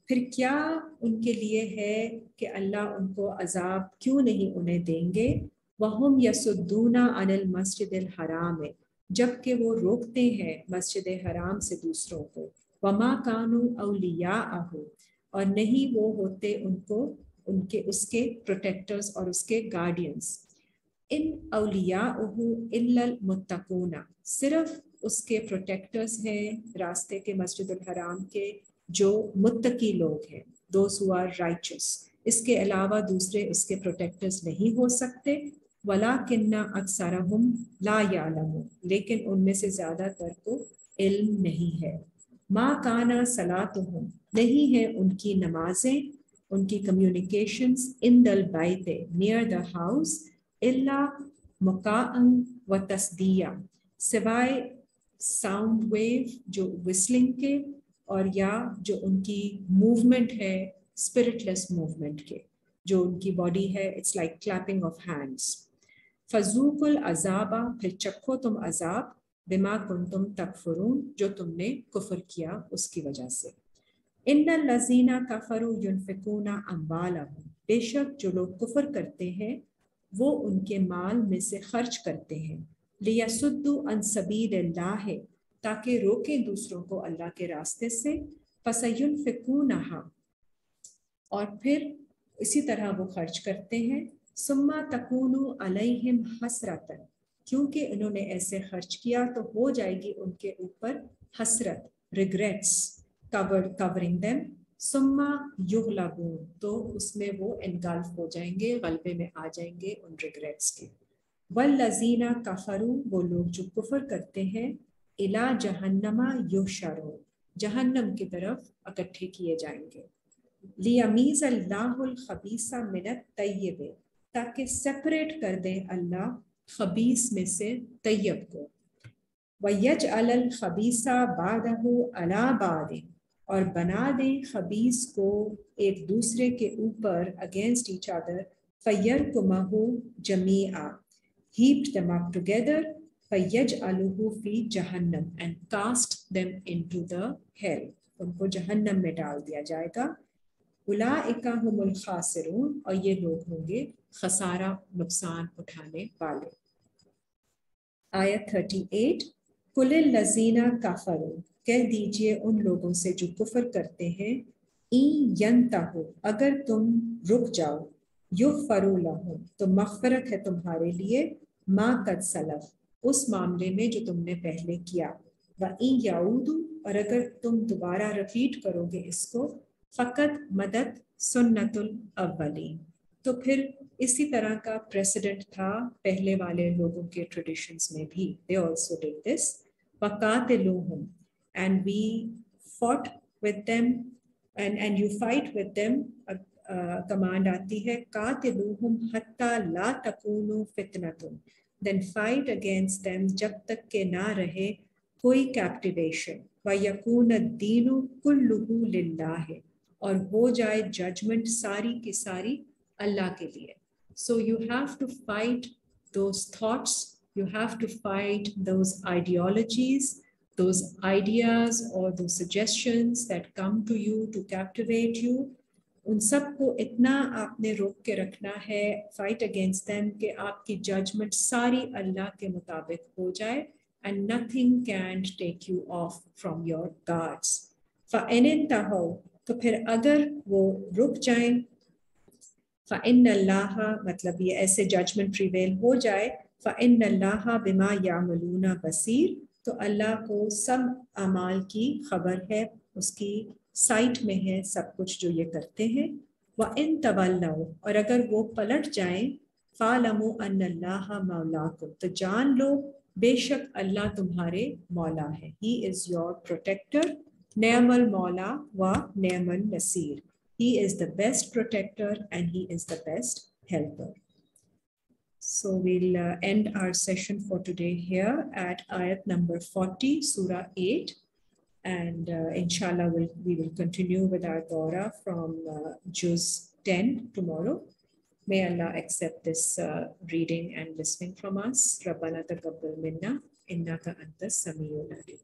پھر کیا ان کے لیے ہے کہ اللہ ان کو عذاب کیوں نہیں انہیں دیں گے. وَهُمْ يَصُدُّونَ عَنِ الْمَسْجِدِ الْحَرَامِ، جبکہ وہ روکتے ہیں مسجد حرام سے دوسروں کو. وَمَا كَانُوا أَوْلِيَاءَهُ، اور نہیں وہ ہوتے اس کے پروٹیکٹرز اور اس کے گارڈینز. ان اولیاءہ الا المتقون، صرف اس کے پروٹیکٹرز ہیں راستے کے مسجد الحرام کے جو متقی لوگ ہیں، دوز ہو آر رائچس، اس کے علاوہ دوسرے اس کے پروٹیکٹرز نہیں ہو سکتے۔ وَلَٰكِنَّ أَكْثَرَهُمْ لَا يَعْلَمُونَ، لیکن ان میں سے زیادہ تر کو علم نہیں ہے۔ مَا كَانَ صَلَاتُهُمْ، نہیں ہے ان کی نمازیں، ان کی کمیونیکیشنز ان البیت نیئر دا ہاؤس، الا مُقَاءً وَتَصْدِیَّةً، سوائے ساؤنڈ ویو جو وسلنگ کے، اور یا جو ان کی موومنٹ ہے اسپرٹ لیس موومنٹ کے، جو ان کی باڈی ہے it's like clapping of hands. فذوقوا العذاب، پھر چکھو تم عذاب، بما کنتم تکفرون، جو تم نے کفر کیا اس کی وجہ سے۔ ان الذین کفروا ینفقون اموالهم، بے شک جو لوگ کفر کرتے ہیں وہ ان کے مال میں سے خرچ کرتے ہیں، لیصدوا عن سبیل اللہ، تاکہ روکیں دوسروں کو اللہ کے راستے سے، فسینفقونها، اور پھر اسی طرح وہ خرچ کرتے ہیں، ثم تکون علیہم حسرۃ، کیونکہ انہوں نے ایسے خرچ کیا تو ہو جائے گی ان کے اوپر حسرت، ریگریٹس، کورنگ دیم، ثم یغلبون، تو اس میں وہ انگلف ہو جائیں گے، غلبے میں آ جائیں گے ان ریگریٹس کے۔ والذین کفروا، وہ لوگ جو کفر کرتے ہیں، الی جہنم یحشرون، جہنم کی طرف اکٹھے کیے جائیں گے۔ لیمیز اللہ الخبیث من الطیب، تاکہ سپریٹ کر دے اللہ خبیث میں سے طیب کو، وَيَجْعَلَ الْخَبِيثَ بَعْضَهُ عَلَىٰ بَعْضٍ، اور بنا دے خبیث کو ایک دوسرے کے اوپر اگینسٹ ایچ ادر، فَيَرْكُمَهُ جَمِيعًا، heaped them up together، فَيَجْعَلُهُ فِي جَهَنَّمْ، and cast them into the hell، ان کو جہنم میں ڈال دیا جائے گا۔ اولئک هم الخاسرون، اور یہ لوگ ہوں گے خسارہ نقصان اٹھانے والے۔ آیت 38، قُلِ الَّذِينَ كَفَرُوا، کہہ دیجئے ان لوگوں سے جو کفر کرتے ہیں، اِن يَنْتَهُوا، اگر تم رک جاؤ، يُغْفَرُ لَهُمْ، تو مغفرت ہے تمہارے لیے، مَا قَدْ سَلَفَ، اس معاملے میں جو تم نے پہلے کیا، وَإِن يَعُودُوا، اور اگر تم دوبارہ ریپیٹ کرو گے اس کو، فقط مدد سنت الاولین، تو پھر اسی طرح کا پریسیڈنٹ تھا پہلے والے لوگوں کے ٹریڈیشنز میں بھی، they also did this۔ وَقَاتِلُوهُمْ، and we fought with them and you fight with them، command آتی ہے قَاتِلُوهُمْ حَتَّى لَا تَكُونُوا فِتْنَةٌ، then fight against them جب تک کہ نہ رہے کوئی کیپٹیویشن، وَيَكُونَ الدِّينُ كُلُّهُ لِلَّهِ، اور ہو جائے ججمنٹ ساری کی ساری اللہ کے لیے۔ So you have to fight those thoughts, you have to fight those ideologies, those ideas or those suggestions that come to you to captivate you، ان سب کو اتنا آپ نے روک کے رکھنا ہے، fight against them، کہ آپ کی ججمنٹ ساری اللہ کے مطابق ہو جائے، and nothing can take you off from your guards۔ فَإِنِ انتَهَوْا، تو پھر اگر وہ رک جائیں، فَإِنَّ اللَّهَ، مطلب یہ ایسے ججمنٹ پریویل ہو جائے، فَإِنَّ اللَّهَ بِمَا يَعْمَلُونَ بَصِيرٌ، تو اللہ کو سب اعمال کی خبر ہے، اس کی سائٹ میں ہے سب کچھ جو یہ کرتے ہیں۔ وَإِن تَوَلَّوْا، اور اگر وہ پلٹ جائیں، فَاعْلَمُوا أَنَّ اللَّهَ مَوْلَاكُمْ، تو جان لو بے شک اللہ تمہارے مولا ہے، He is your protector، نعم المولا و نعم النصیر، He is the best protector and He is the best helper۔ So we'll end our session for today here at ayat number 40, Surah 8, and inshallah we will continue with our Dawra from Juz 10 tomorrow. May Allah accept this reading and listening from us. Rabbana taqabbal minna innaka antas samiul alim.